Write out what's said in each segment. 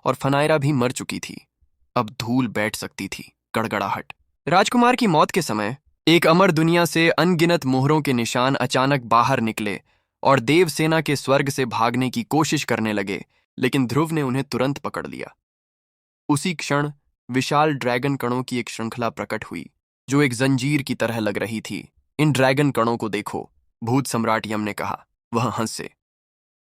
और फनायरा भी मर चुकी थी। अब धूल बैठ सकती थी। गड़गड़ाहट। राजकुमार की मौत के समय एक अमर दुनिया से अनगिनत मोहरों के निशान अचानक बाहर निकले और देवसेना के स्वर्ग से भागने की कोशिश करने लगे, लेकिन ध्रुव ने उन्हें तुरंत पकड़ लिया। उसी क्षण विशाल ड्रैगन कणों की एक श्रृंखला प्रकट हुई, जो एक जंजीर की तरह लग रही थी। इन ड्रैगन कणों को देखो, भूत सम्राट यम ने कहा। वह हंसे।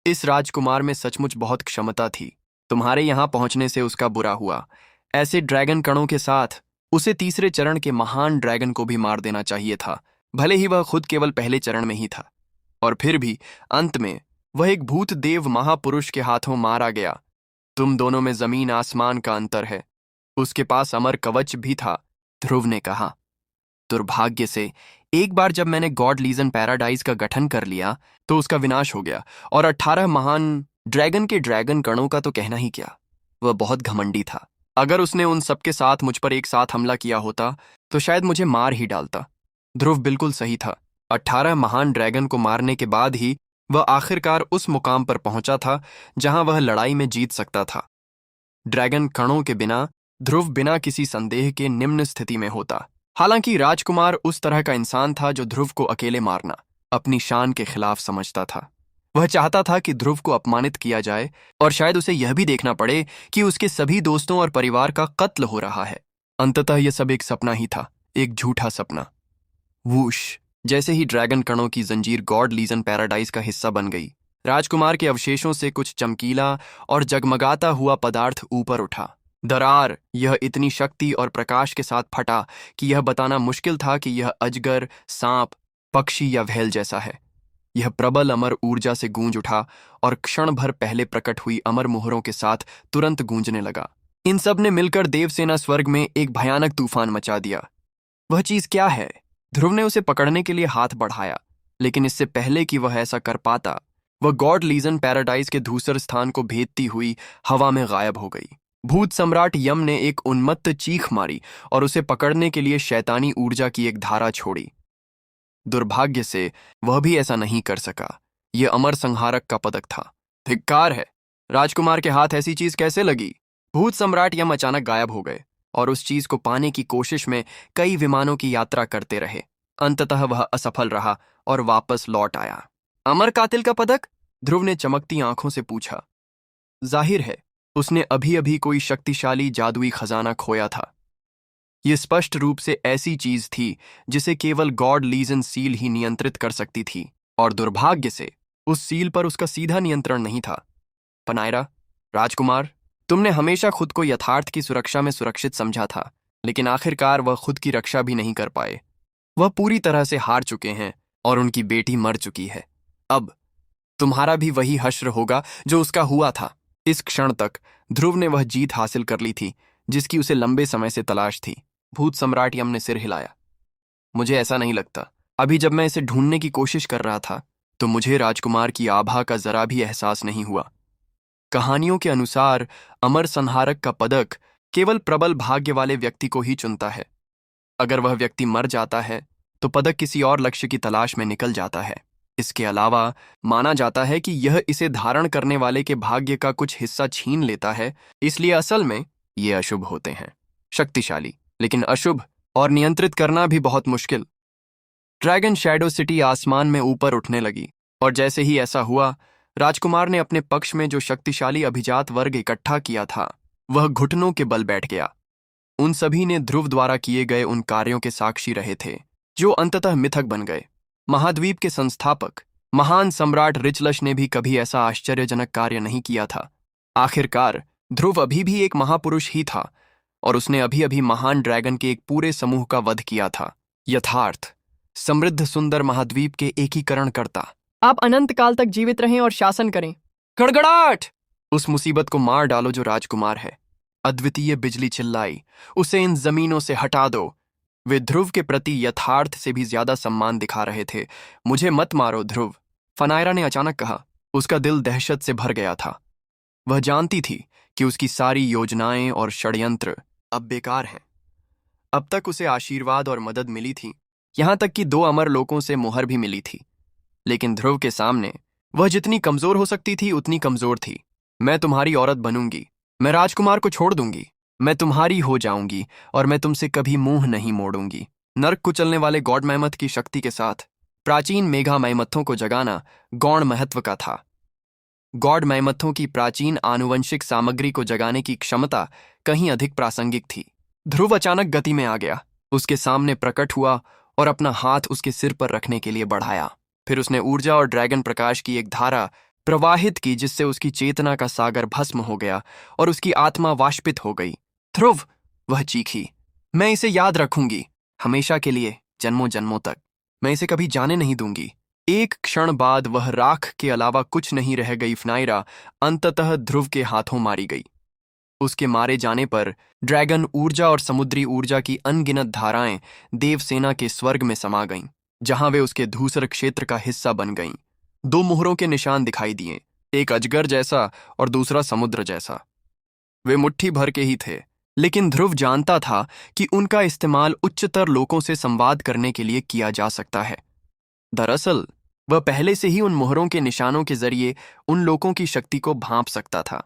इस राजकुमार में सचमुच बहुत क्षमता थी। तुम्हारे यहां पहुंचने से उसका बुरा हुआ। ऐसे ड्रैगन कणों के साथ उसे तीसरे चरण के महान ड्रैगन को भी मार देना चाहिए था, भले ही वह खुद केवल पहले चरण में ही था। और फिर भी अंत में वह एक भूत देव महापुरुष के हाथों मारा गया। तुम दोनों में जमीन आसमान का अंतर है। उसके पास अमर कवच भी था, ध्रुव ने कहा। दुर्भाग्य से एक बार जब मैंने गॉड लीजन पैराडाइज का गठन कर लिया तो उसका विनाश हो गया, और 18 महान ड्रैगन के ड्रैगन कणों का तो कहना ही क्या। वह बहुत घमंडी था। अगर उसने उन सबके साथ मुझ पर एक साथ हमला किया होता तो शायद मुझे मार ही डालता। ध्रुव बिल्कुल सही था। 18 महान ड्रैगन को मारने के बाद ही वह आखिरकार उस मुकाम पर पहुंचा था जहां वह लड़ाई में जीत सकता था। ड्रैगन कणों के बिना ध्रुव बिना किसी संदेह के निम्न स्थिति में होता। हालांकि राजकुमार उस तरह का इंसान था जो ध्रुव को अकेले मारना अपनी शान के खिलाफ समझता था। वह चाहता था कि ध्रुव को अपमानित किया जाए, और शायद उसे यह भी देखना पड़े कि उसके सभी दोस्तों और परिवार का कत्ल हो रहा है। अंततः यह सब एक सपना ही था, एक झूठा सपना। वूश! जैसे ही ड्रैगन कणों की जंजीर गॉड लीजन पैराडाइज का हिस्सा बन गई, राजकुमार के अवशेषों से कुछ चमकीला और जगमगाता हुआ पदार्थ ऊपर उठा। दरार! यह इतनी शक्ति और प्रकाश के साथ फटा कि यह बताना मुश्किल था कि यह अजगर, सांप, पक्षी या व्हेल जैसा है। यह प्रबल अमर ऊर्जा से गूंज उठा और क्षण भर पहले प्रकट हुई अमर मोहरों के साथ तुरंत गूंजने लगा। इन सब ने मिलकर देवसेना स्वर्ग में एक भयानक तूफान मचा दिया। वह चीज क्या है? ध्रुव ने उसे पकड़ने के लिए हाथ बढ़ाया, लेकिन इससे पहले कि वह ऐसा कर पाता, वह गॉड लीजन पैराडाइज के धूसर स्थान को भेदती हुई हवा में गायब हो गई। भूत सम्राट यम ने एक उन्मत्त चीख मारी और उसे पकड़ने के लिए शैतानी ऊर्जा की एक धारा छोड़ी। दुर्भाग्य से वह भी ऐसा नहीं कर सका। यह अमर संहारक का पदक था। धिक्कार है! राजकुमार के हाथ ऐसी चीज कैसे लगी? भूत सम्राट यम अचानक गायब हो गए और उस चीज को पाने की कोशिश में कई विमानों की यात्रा करते रहे। अंततः वह असफल रहा और वापस लौट आया। अमर कातिल का पदक? ध्रुव ने चमकती आंखों से पूछा। जाहिर है उसने अभी अभी कोई शक्तिशाली जादुई खजाना खोया था। यह स्पष्ट रूप से ऐसी चीज थी जिसे केवल गॉड लीजन सील ही नियंत्रित कर सकती थी, और दुर्भाग्य से उस सील पर उसका सीधा नियंत्रण नहीं था। फनायरा, राजकुमार, तुमने हमेशा खुद को यथार्थ की सुरक्षा में सुरक्षित समझा था, लेकिन आखिरकार वह खुद की रक्षा भी नहीं कर पाए। वह पूरी तरह से हार चुके हैं और उनकी बेटी मर चुकी है। अब तुम्हारा भी वही हश्र होगा जो उसका हुआ था। इस क्षण तक ध्रुव ने वह जीत हासिल कर ली थी जिसकी उसे लंबे समय से तलाश थी। भूत सम्राट यम ने सिर हिलाया। मुझे ऐसा नहीं लगता। अभी जब मैं इसे ढूंढने की कोशिश कर रहा था तो मुझे राजकुमार की आभा का जरा भी एहसास नहीं हुआ। कहानियों के अनुसार अमर संहारक का पदक केवल प्रबल भाग्य वाले व्यक्ति को ही चुनता है। अगर वह व्यक्ति मर जाता है तो पदक किसी और लक्ष्य की तलाश में निकल जाता है। इसके अलावा माना जाता है कि यह इसे धारण करने वाले के भाग्य का कुछ हिस्सा छीन लेता है, इसलिए असल में ये अशुभ होते हैं। शक्तिशाली लेकिन अशुभ, और नियंत्रित करना भी बहुत मुश्किल। ड्रैगन शैडो सिटी आसमान में ऊपर उठने लगी, और जैसे ही ऐसा हुआ, राजकुमार ने अपने पक्ष में जो शक्तिशाली अभिजात वर्ग इकट्ठा किया था वह घुटनों के बल बैठ गया। उन सभी ने ध्रुव द्वारा किए गए उन कार्यों के साक्षी रहे थे जो अंततः मिथक बन गए। महाद्वीप के संस्थापक महान सम्राट रिचलश ने भी कभी ऐसा आश्चर्यजनक कार्य नहीं किया था। आखिरकार ध्रुव अभी भी एक महापुरुष ही था, और उसने अभी अभी महान ड्रैगन के एक पूरे समूह का वध किया था। यथार्थ, समृद्ध, सुंदर महाद्वीप के एकीकरण करता। आप अनंत काल तक जीवित रहें और शासन करें। गड़गड़ाहट! उस मुसीबत को मार डालो जो राजकुमार है। अद्वितीय बिजली चिल्लाई, उसे इन जमीनों से हटा दो। वे ध्रुव के प्रति यथार्थ से भी ज्यादा सम्मान दिखा रहे थे। मुझे मत मारो ध्रुव, फनायरा ने अचानक कहा। उसका दिल दहशत से भर गया था। वह जानती थी कि उसकी सारी योजनाएं और षड्यंत्र अब बेकार हैं। अब तक उसे आशीर्वाद और मदद मिली थी, यहां तक कि 2 अमर लोकों से मोहर भी मिली थी, लेकिन ध्रुव के सामने वह जितनी कमजोर हो सकती थी उतनी कमजोर थी। मैं तुम्हारी औरत बनूंगी, मैं राजकुमार को छोड़ दूंगी। मैं तुम्हारी हो जाऊंगी और मैं तुमसे कभी मुंह नहीं मोड़ूंगी। नर्क कुचलने वाले गॉड मैमथ की शक्ति के साथ प्राचीन मेघा मैमथों को जगाना गौण महत्व का था। गॉड मैमथों की प्राचीन आनुवंशिक सामग्री को जगाने की क्षमता कहीं अधिक प्रासंगिक थी। ध्रुव अचानक गति में आ गया, उसके सामने प्रकट हुआ और अपना हाथ उसके सिर पर रखने के लिए बढ़ाया। फिर उसने ऊर्जा और ड्रैगन प्रकाश की एक धारा प्रवाहित की जिससे उसकी चेतना का सागर भस्म हो गया और उसकी आत्मा वाष्पित हो गई। ध्रुव, वह चीखी, मैं इसे याद रखूंगी, हमेशा के लिए, जन्मों जन्मों तक। मैं इसे कभी जाने नहीं दूंगी। एक क्षण बाद वह राख के अलावा कुछ नहीं रह गई फनाइरा अंततः ध्रुव के हाथों मारी गई। उसके मारे जाने पर ड्रैगन ऊर्जा और समुद्री ऊर्जा की अनगिनत धाराएं देवसेना के स्वर्ग में समा गईं, जहां वे उसके धूसर क्षेत्र का हिस्सा बन गईं। दो मोहरों के निशान दिखाई दिए, एक अजगर जैसा और दूसरा समुद्र जैसा। वे मुट्ठी भर के ही थे, लेकिन ध्रुव जानता था कि उनका इस्तेमाल उच्चतर लोकों से संवाद करने के लिए किया जा सकता है। दरअसल वह पहले से ही उन मोहरों के निशानों के जरिए उन लोगों की शक्ति को भांप सकता था।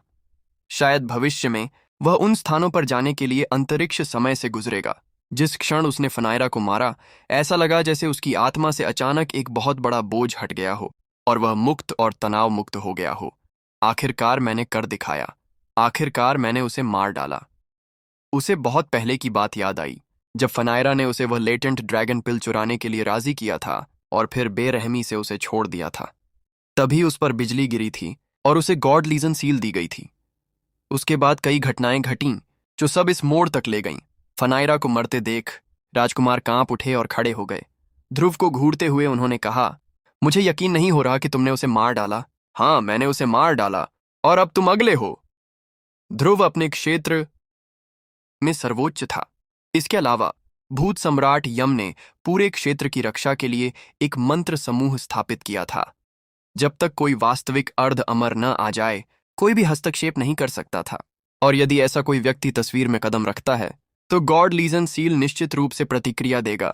शायद भविष्य में वह उन स्थानों पर जाने के लिए अंतरिक्ष समय से गुजरेगा। जिस क्षण उसने फनाइरा को मारा, ऐसा लगा जैसे उसकी आत्मा से अचानक एक बहुत बड़ा बोझ हट गया हो और वह मुक्त और तनाव मुक्त हो गया हो। आखिरकार मैंने कर दिखाया, आखिरकार मैंने उसे मार डाला। उसे बहुत पहले की बात याद आई, जब फनाइरा ने उसे वह लेटेंट ड्रैगन पिल चुराने के लिए राजी किया था और फिर बेरहमी से उसे छोड़ दिया था। तभी उस पर बिजली गिरी थी और उसे गॉड लीजन सील दी गई थी। उसके बाद कई घटनाएं घटीं जो सब इस मोड़ तक ले गईं। फनाइरा को मरते देख राजकुमार कांप उठे और खड़े हो गए। ध्रुव को घूरते हुए उन्होंने कहा, मुझे यकीन नहीं हो रहा कि तुमने उसे मार डाला। हाँ, मैंने उसे मार डाला और अब तुम अगले हो। ध्रुव अपने क्षेत्र में सर्वोच्च था। इसके अलावा भूत सम्राट यम ने पूरे क्षेत्र की रक्षा के लिए एक मंत्र समूह स्थापित किया था। जब तक कोई वास्तविक अर्ध अमर न आ जाए, कोई भी हस्तक्षेप नहीं कर सकता था, और यदि ऐसा कोई व्यक्ति तस्वीर में कदम रखता है तो गॉड लीजन सील निश्चित रूप से प्रतिक्रिया देगा।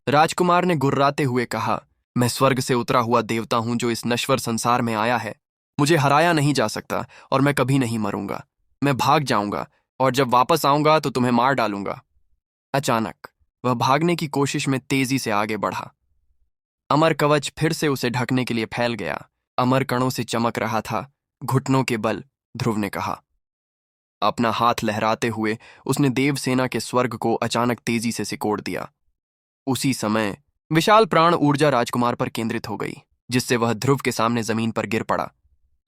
राजकुमार ने गुर्राते हुए कहा, मैं स्वर्ग से उतरा हुआ देवता हूं जो इस नश्वर संसार में आया है। मुझे हराया नहीं जा सकता और मैं कभी नहीं मरूंगा। मैं भाग जाऊंगा और जब वापस आऊंगा तो तुम्हें मार डालूंगा। अचानक वह भागने की कोशिश में तेजी से आगे बढ़ा। अमर कवच फिर से उसे ढकने के लिए फैल गया, अमर कणों से चमक रहा था। घुटनों के बल, ध्रुव ने कहा। अपना हाथ लहराते हुए उसने देवसेना के स्वर्ग को अचानक तेजी से सिकोड़ दिया। उसी समय विशाल प्राण ऊर्जा राजकुमार पर केंद्रित हो गई, जिससे वह ध्रुव के सामने जमीन पर गिर पड़ा।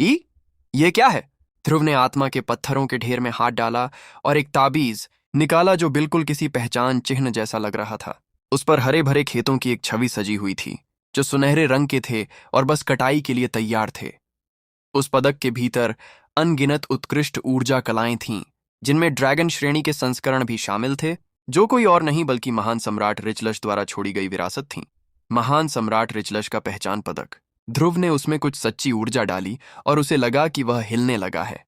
ये क्या है? ध्रुव ने आत्मा के पत्थरों के ढेर में हाथ डाला और एक ताबीज निकाला जो बिल्कुल किसी पहचान चिन्ह जैसा लग रहा था। उस पर हरे भरे खेतों की एक छवि सजी हुई थी जो सुनहरे रंग के थे और बस कटाई के लिए तैयार थे। उस पदक के भीतर अनगिनत उत्कृष्ट ऊर्जा कलाएं थीं, जिनमें ड्रैगन श्रेणी के संस्करण भी शामिल थे, जो कोई और नहीं बल्कि महान सम्राट रिचलश द्वारा छोड़ी गई विरासत थीं। महान सम्राट रिचलश का पहचान पदक। ध्रुव ने उसमें कुछ सच्ची ऊर्जा डाली और उसे लगा कि वह हिलने लगा है।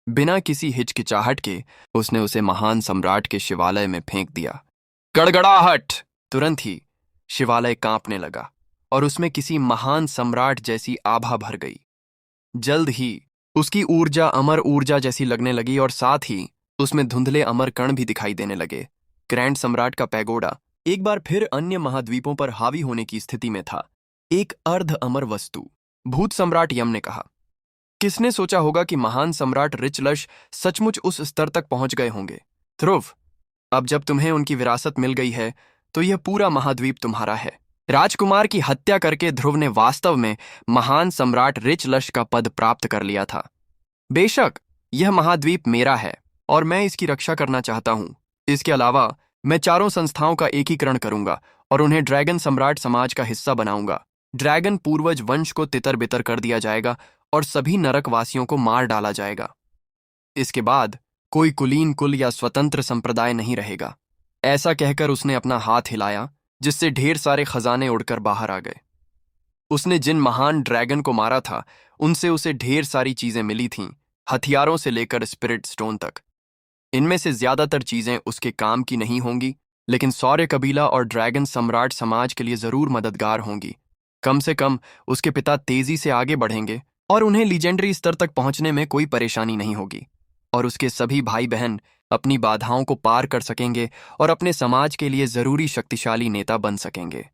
बिना किसी हिचकिचाहट के उसने उसे महान सम्राट के शिवालय में फेंक दिया। गड़गड़ाहट! तुरंत ही शिवालय कांपने लगा और उसमें किसी महान सम्राट जैसी आभा भर गई। जल्द ही उसकी ऊर्जा अमर ऊर्जा जैसी लगने लगी और साथ ही उसमें धुंधले अमर कण भी दिखाई देने लगे। ग्रैंड सम्राट का पैगोडा एक बार फिर अन्य महाद्वीपों पर हावी होने की स्थिति में था। एक अर्ध अमर वस्तु। भूत सम्राट यम ने कहा, किसने सोचा होगा कि महान सम्राट रिचलश सचमुच उस स्तर तक पहुंच गए होंगे। ध्रुव, अब जब तुम्हें उनकी विरासत मिल गई है तो यह पूरा महाद्वीप तुम्हारा है। राजकुमार की हत्या करके ध्रुव ने वास्तव में महान सम्राट रिचलश का पद प्राप्त कर लिया था। बेशक यह महाद्वीप मेरा है और मैं इसकी रक्षा करना चाहता हूं। इसके अलावा मैं चारों संस्थाओं का एकीकरण करूंगा और उन्हें ड्रैगन सम्राट समाज का हिस्सा बनाऊंगा। ड्रैगन पूर्वज वंश को तितर बितर कर दिया जाएगा और सभी नरकवासियों को मार डाला जाएगा। इसके बाद कोई कुलीन कुल या स्वतंत्र संप्रदाय नहीं रहेगा। ऐसा कहकर उसने अपना हाथ हिलाया, जिससे ढेर सारे खजाने उड़कर बाहर आ गए। उसने जिन महान ड्रैगन को मारा था उनसे उसे ढेर सारी चीजें मिली थीं, हथियारों से लेकर स्पिरिट स्टोन तक। इनमें से ज्यादातर चीजें उसके काम की नहीं होंगी, लेकिन सौर्य कबीला और ड्रैगन सम्राट समाज के लिए जरूर मददगार होंगी। कम से कम उसके पिता तेजी से आगे बढ़ेंगे और उन्हें लीजेंडरी स्तर तक पहुंचने में कोई परेशानी नहीं होगी। और उसके सभी भाई बहन अपनी बाधाओं को पार कर सकेंगे और अपने समाज के लिए जरूरी शक्तिशाली नेता बन सकेंगे।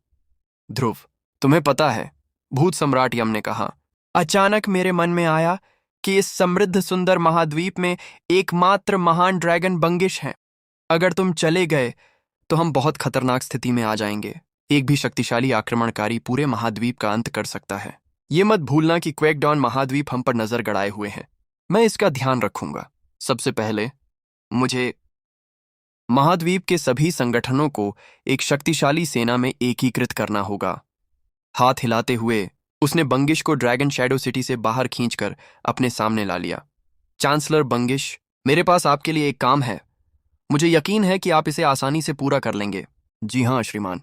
ध्रुव, तुम्हें पता है, भूत सम्राट यम ने कहा, अचानक मेरे मन में आया कि इस समृद्ध सुंदर महाद्वीप में एकमात्र महान ड्रैगन बंगिश है। अगर तुम चले गए तो हम बहुत खतरनाक स्थिति में आ जाएंगे। एक भी शक्तिशाली आक्रमणकारी पूरे महाद्वीप का अंत कर सकता है। ये मत भूलना कि क्वेकडॉन महाद्वीप हम पर नजर गड़ाए हुए हैं। मैं इसका ध्यान रखूंगा। सबसे पहले मुझे महाद्वीप के सभी संगठनों को एक शक्तिशाली सेना में एकीकृत करना होगा। हाथ हिलाते हुए उसने बंगिश को ड्रैगन शैडो सिटी से बाहर खींचकर अपने सामने ला लिया। चांसलर बंगिश, मेरे पास आपके लिए एक काम है। मुझे यकीन है कि आप इसे आसानी से पूरा कर लेंगे। जी हाँ श्रीमान,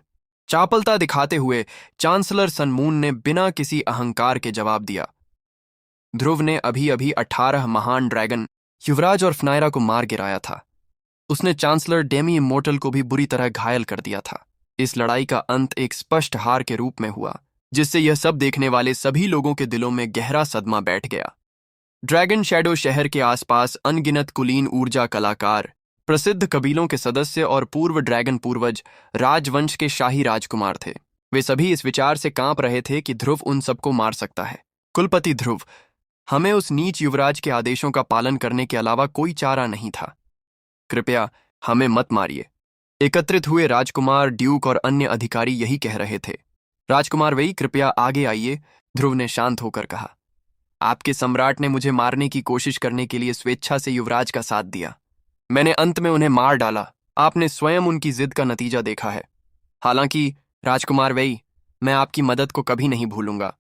चापलता दिखाते हुए चांसलर सनमून ने बिना किसी अहंकार के जवाब दिया। ध्रुव ने अभी अभी 18 महान ड्रैगन युवराज और फ्नायरा को मार गिराया था। उसने चांसलर डेमी इमोर्टल को भी बुरी तरह घायल कर दिया था। इस लड़ाई का अंत एक स्पष्ट हार के रूप में हुआ, जिससे यह सब देखने वाले सभी लोगों के दिलों में गहरा सदमा बैठ गया। ड्रैगन शैडो शहर के आसपास अनगिनत कुलीन ऊर्जा कलाकार, प्रसिद्ध कबीलों के सदस्य और पूर्व ड्रैगन पूर्वज राजवंश के शाही राजकुमार थे। वे सभी इस विचार से कांप रहे थे कि ध्रुव उन सबको मार सकता है। कुलपति ध्रुव, हमें उस नीच युवराज के आदेशों का पालन करने के अलावा कोई चारा नहीं था। कृपया हमें मत मारिए। एकत्रित हुए राजकुमार, ड्यूक और अन्य अधिकारी यही कह रहे थे। राजकुमार वही, कृपया आगे आइए, ध्रुव ने शांत होकर कहा। आपके सम्राट ने मुझे मारने की कोशिश करने के लिए स्वेच्छा से युवराज का साथ दिया। मैंने अंत में उन्हें मार डाला। आपने स्वयं उनकी जिद का नतीजा देखा है। हालांकि राजकुमार वही, मैं आपकी मदद को कभी नहीं भूलूंगा।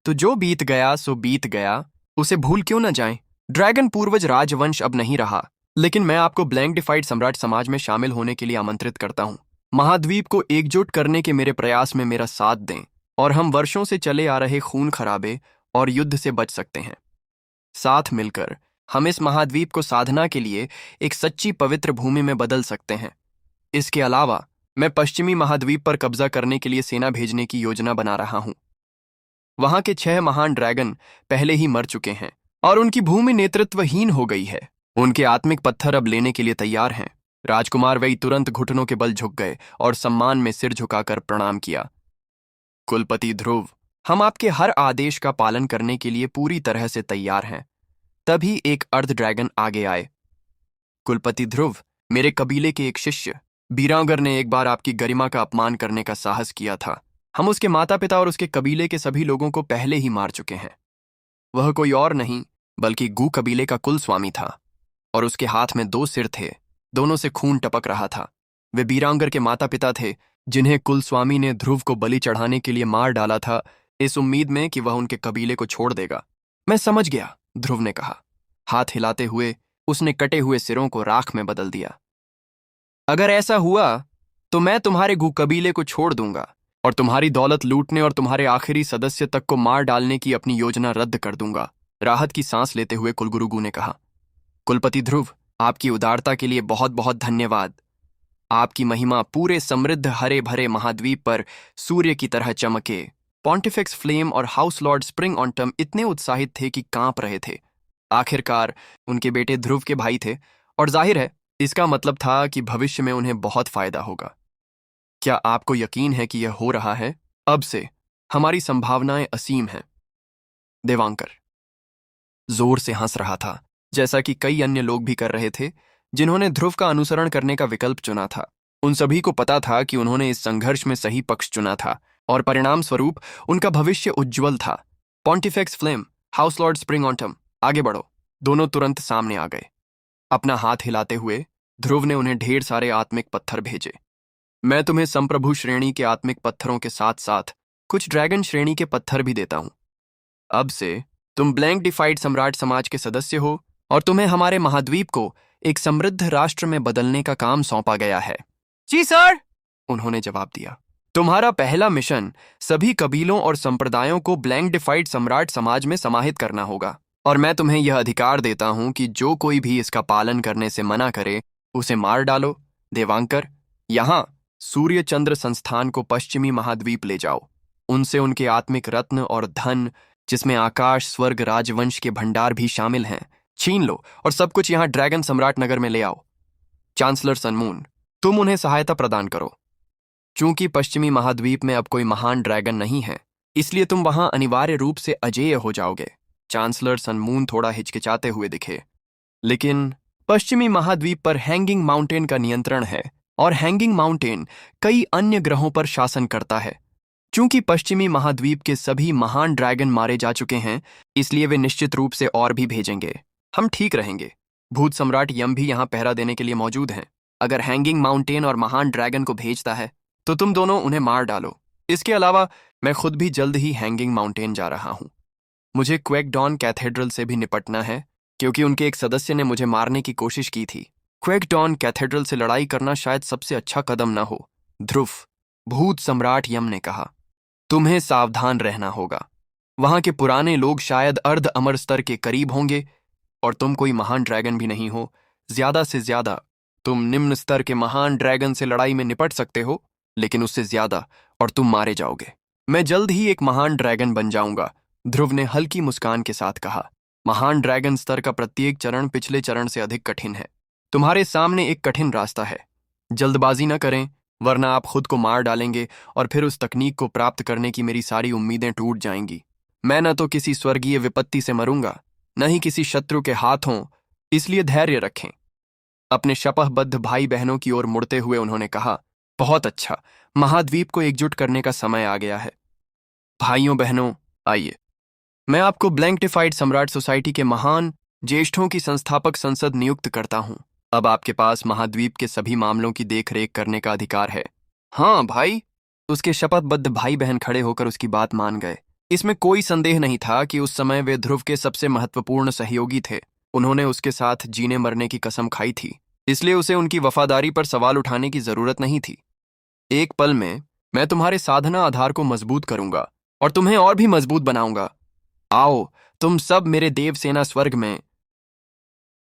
तो जो बीत गया सो बीत गया, उसे भूल क्यों न जाएं? ड्रैगन पूर्वज राजवंश अब नहीं रहा, लेकिन मैं आपको ब्लैंक डिफाइड सम्राट समाज में शामिल होने के लिए आमंत्रित करता हूं। महाद्वीप को एकजुट करने के मेरे प्रयास में मेरा साथ दें और हम वर्षों से चले आ रहे खून खराबे और युद्ध से बच सकते हैं। साथ मिलकर हम इस महाद्वीप को साधना के लिए एक सच्ची पवित्र भूमि में बदल सकते हैं। इसके अलावा मैं पश्चिमी महाद्वीप पर कब्जा करने के लिए सेना भेजने की योजना बना रहा हूं। वहां के 6 महान ड्रैगन पहले ही मर चुके हैं और उनकी भूमि नेतृत्वहीन हो गई है। उनके आत्मिक पत्थर अब लेने के लिए तैयार हैं। राजकुमार वही तुरंत घुटनों के बल झुक गए और सम्मान में सिर झुकाकर प्रणाम किया। कुलपति ध्रुव, हम आपके हर आदेश का पालन करने के लिए पूरी तरह से तैयार हैं। तभी एक अर्ध ड्रैगन आगे आए। कुलपति ध्रुव, मेरे कबीले के एक शिष्य बीरांगर ने एक बार आपकी गरिमा का अपमान करने का साहस किया था। हम उसके माता पिता और उसके कबीले के सभी लोगों को पहले ही मार चुके हैं। वह कोई और नहीं बल्कि गू कबीले का कुल स्वामी था और उसके हाथ में 2 सिर थे, दोनों से खून टपक रहा था। वे बीरांगर के माता पिता थे जिन्हें कुल स्वामी ने ध्रुव को बलि चढ़ाने के लिए मार डाला था, इस उम्मीद में कि वह उनके कबीले को छोड़ देगा। मैं समझ गया, ध्रुव ने कहा। हाथ हिलाते हुए उसने कटे हुए सिरों को राख में बदल दिया। अगर ऐसा हुआ तो मैं तुम्हारे गू कबीले को छोड़ दूंगा और तुम्हारी दौलत लूटने और तुम्हारे आखिरी सदस्य तक को मार डालने की अपनी योजना रद्द कर दूंगा। राहत की सांस लेते हुए कुलगुरु गू ने कहा। कुलपति ध्रुव, आपकी उदारता के लिए बहुत बहुत धन्यवाद। आपकी महिमा पूरे समृद्ध हरे भरे महाद्वीप पर सूर्य की तरह चमके। पॉन्टिफिक्स फ्लेम और हाउस लॉर्ड स्प्रिंग ऑन्टम इतने उत्साहित थे कि कांप रहे थे। आखिरकार उनके बेटे ध्रुव के भाई थे और जाहिर है इसका मतलब था कि भविष्य में उन्हें बहुत फायदा होगा। क्या आपको यकीन है कि यह हो रहा है? अब से हमारी संभावनाएं असीम हैं। देवांकर जोर से हंस रहा था, जैसा कि कई अन्य लोग भी कर रहे थे जिन्होंने ध्रुव का अनुसरण करने का विकल्प चुना था। उन सभी को पता था कि उन्होंने इस संघर्ष में सही पक्ष चुना था और परिणाम स्वरूप उनका भविष्य उज्ज्वल था। पॉन्टिफिक्स फ्लेम, हाउस लॉर्ड स्प्रिंग ऑन्टम, आगे बढ़ो। दोनों तुरंत सामने आ गए। अपना हाथ हिलाते हुए ध्रुव ने उन्हें ढेर सारे आत्मिक पत्थर भेजे। मैं तुम्हें संप्रभु श्रेणी के आत्मिक पत्थरों के साथ साथ कुछ ड्रैगन श्रेणी के पत्थर भी देता हूं। अब से तुम ब्लैंक डिफाइड सम्राट समाज के सदस्य हो और तुम्हें हमारे महाद्वीप को एक समृद्ध राष्ट्र में बदलने का काम सौंपा गया है। जी सर, उन्होंने जवाब दिया। तुम्हारा पहला मिशन सभी कबीलों और संप्रदायों को ब्लैंक डिफाइड सम्राट समाज में समाहित करना होगा और मैं तुम्हें यह अधिकार देता हूं कि जो कोई भी इसका पालन करने से मना करे उसे मार डालो। देवांकर, यहां सूर्य चंद्र संस्थान को पश्चिमी महाद्वीप ले जाओ। उनसे उनके आत्मिक रत्न और धन, जिसमें आकाश स्वर्ग राजवंश के भंडार भी शामिल हैं, छीन लो और सब कुछ यहाँ ड्रैगन सम्राट नगर में ले आओ। चांसलर सनमून, तुम उन्हें सहायता प्रदान करो। चूंकि पश्चिमी महाद्वीप में अब कोई महान ड्रैगन नहीं है, इसलिए तुम वहां अनिवार्य रूप से अजेय हो जाओगे। चांसलर सनमून थोड़ा हिचकिचाते हुए दिखे। लेकिन पश्चिमी महाद्वीप पर हैंगिंग माउंटेन का नियंत्रण है और हैंगिंग माउंटेन कई अन्य ग्रहों पर शासन करता है। चूंकि पश्चिमी महाद्वीप के सभी महान ड्रैगन मारे जा चुके हैं, इसलिए वे निश्चित रूप से और भी भेजेंगे। हम ठीक रहेंगे। भूत सम्राट यम भी यहाँ पहरा देने के लिए मौजूद हैं। अगर हैंगिंग माउंटेन और महान ड्रैगन को भेजता है तो तुम दोनों उन्हें मार डालो। इसके अलावा मैं खुद भी जल्द ही हैंगिंग माउंटेन जा रहा हूँ। मुझे क्वेकडॉन कैथेड्रल से भी निपटना है, क्योंकि उनके एक सदस्य ने मुझे मारने की कोशिश की थी। क्वेकडॉन कैथेड्रल से लड़ाई करना शायद सबसे अच्छा कदम न हो। ध्रुव, भूत सम्राट यम ने कहा, तुम्हें सावधान रहना होगा। वहां के पुराने लोग शायद अर्ध अमर स्तर के करीब होंगे और तुम कोई महान ड्रैगन भी नहीं हो। ज्यादा से ज्यादा तुम निम्न स्तर के महान ड्रैगन से लड़ाई में निपट सकते हो, लेकिन उससे ज्यादा और तुम मारे जाओगे। मैं जल्द ही एक महान ड्रैगन बन जाऊंगा, ध्रुव ने हल्की मुस्कान के साथ कहा। महान ड्रैगन स्तर का प्रत्येक चरण पिछले चरण से अधिक कठिन है। तुम्हारे सामने एक कठिन रास्ता है। जल्दबाजी न करें, वरना आप खुद को मार डालेंगे और फिर उस तकनीक को प्राप्त करने की मेरी सारी उम्मीदें टूट जाएंगी। मैं न तो किसी स्वर्गीय विपत्ति से मरूंगा, न ही किसी शत्रु के हाथों, इसलिए धैर्य रखें। अपने शपथबद्ध भाई बहनों की ओर मुड़ते हुए उन्होंने कहा, बहुत अच्छा, महाद्वीप को एकजुट करने का समय आ गया है। भाइयों बहनों, आइए, मैं आपको ब्लैंक्टिफाइड सम्राट सोसाइटी के महान ज्येष्ठों की संस्थापक संसद नियुक्त करता हूं। अब आपके पास महाद्वीप के सभी मामलों की देखरेख करने का अधिकार है। हाँ भाई, उसके शपथबद्ध भाई बहन खड़े होकर उसकी बात मान गए। इसमें कोई संदेह नहीं था कि उस समय वे ध्रुव के सबसे महत्वपूर्ण सहयोगी थे। उन्होंने उसके साथ जीने मरने की कसम खाई थी, इसलिए उसे उनकी वफादारी पर सवाल उठाने की जरूरत नहीं थी। एक पल में मैं तुम्हारे साधना आधार को मजबूत करूंगा और तुम्हें और भी मजबूत बनाऊंगा। आओ, तुम सब मेरे देवसेना स्वर्ग में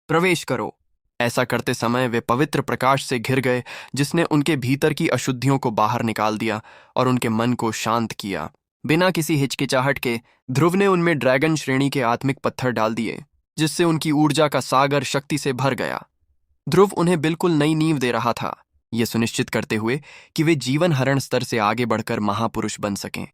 प्रवेश करो। ऐसा करते समय वे पवित्र प्रकाश से घिर गए, जिसने उनके भीतर की अशुद्धियों को बाहर निकाल दिया और उनके मन को शांत किया। बिना किसी हिचकिचाहट के ध्रुव ने उनमें ड्रैगन श्रेणी के आत्मिक पत्थर डाल दिए, जिससे उनकी ऊर्जा का सागर शक्ति से भर गया। ध्रुव उन्हें बिल्कुल नई नींव दे रहा था, यह सुनिश्चित करते हुए कि वे जीवन हरण स्तर से आगे बढ़कर महापुरुष बन सकें।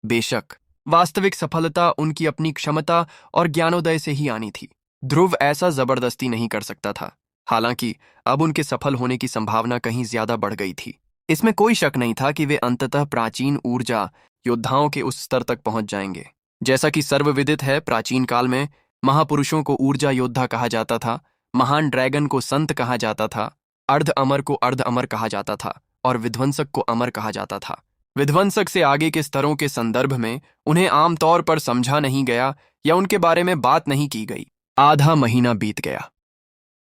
बेशक वास्तविक सफलता उनकी अपनी क्षमता और ज्ञानोदय से ही आनी थी। ध्रुव ऐसा जबरदस्ती नहीं कर सकता था। हालांकि अब उनके सफल होने की संभावना कहीं ज्यादा बढ़ गई थी। इसमें कोई शक नहीं था कि वे अंततः प्राचीन ऊर्जा योद्धाओं के उस स्तर तक पहुंच जाएंगे। जैसा कि सर्वविदित है, प्राचीन काल में महापुरुषों को ऊर्जा योद्धा कहा जाता था, महान ड्रैगन को संत कहा जाता था, अर्ध अमर को अर्ध अमर कहा जाता था और विध्वंसक को अमर कहा जाता था। विध्वंसक से आगे के स्तरों के संदर्भ में उन्हें आमतौर पर समझा नहीं गया या उनके बारे में बात नहीं की गई। आधा महीना बीत गया।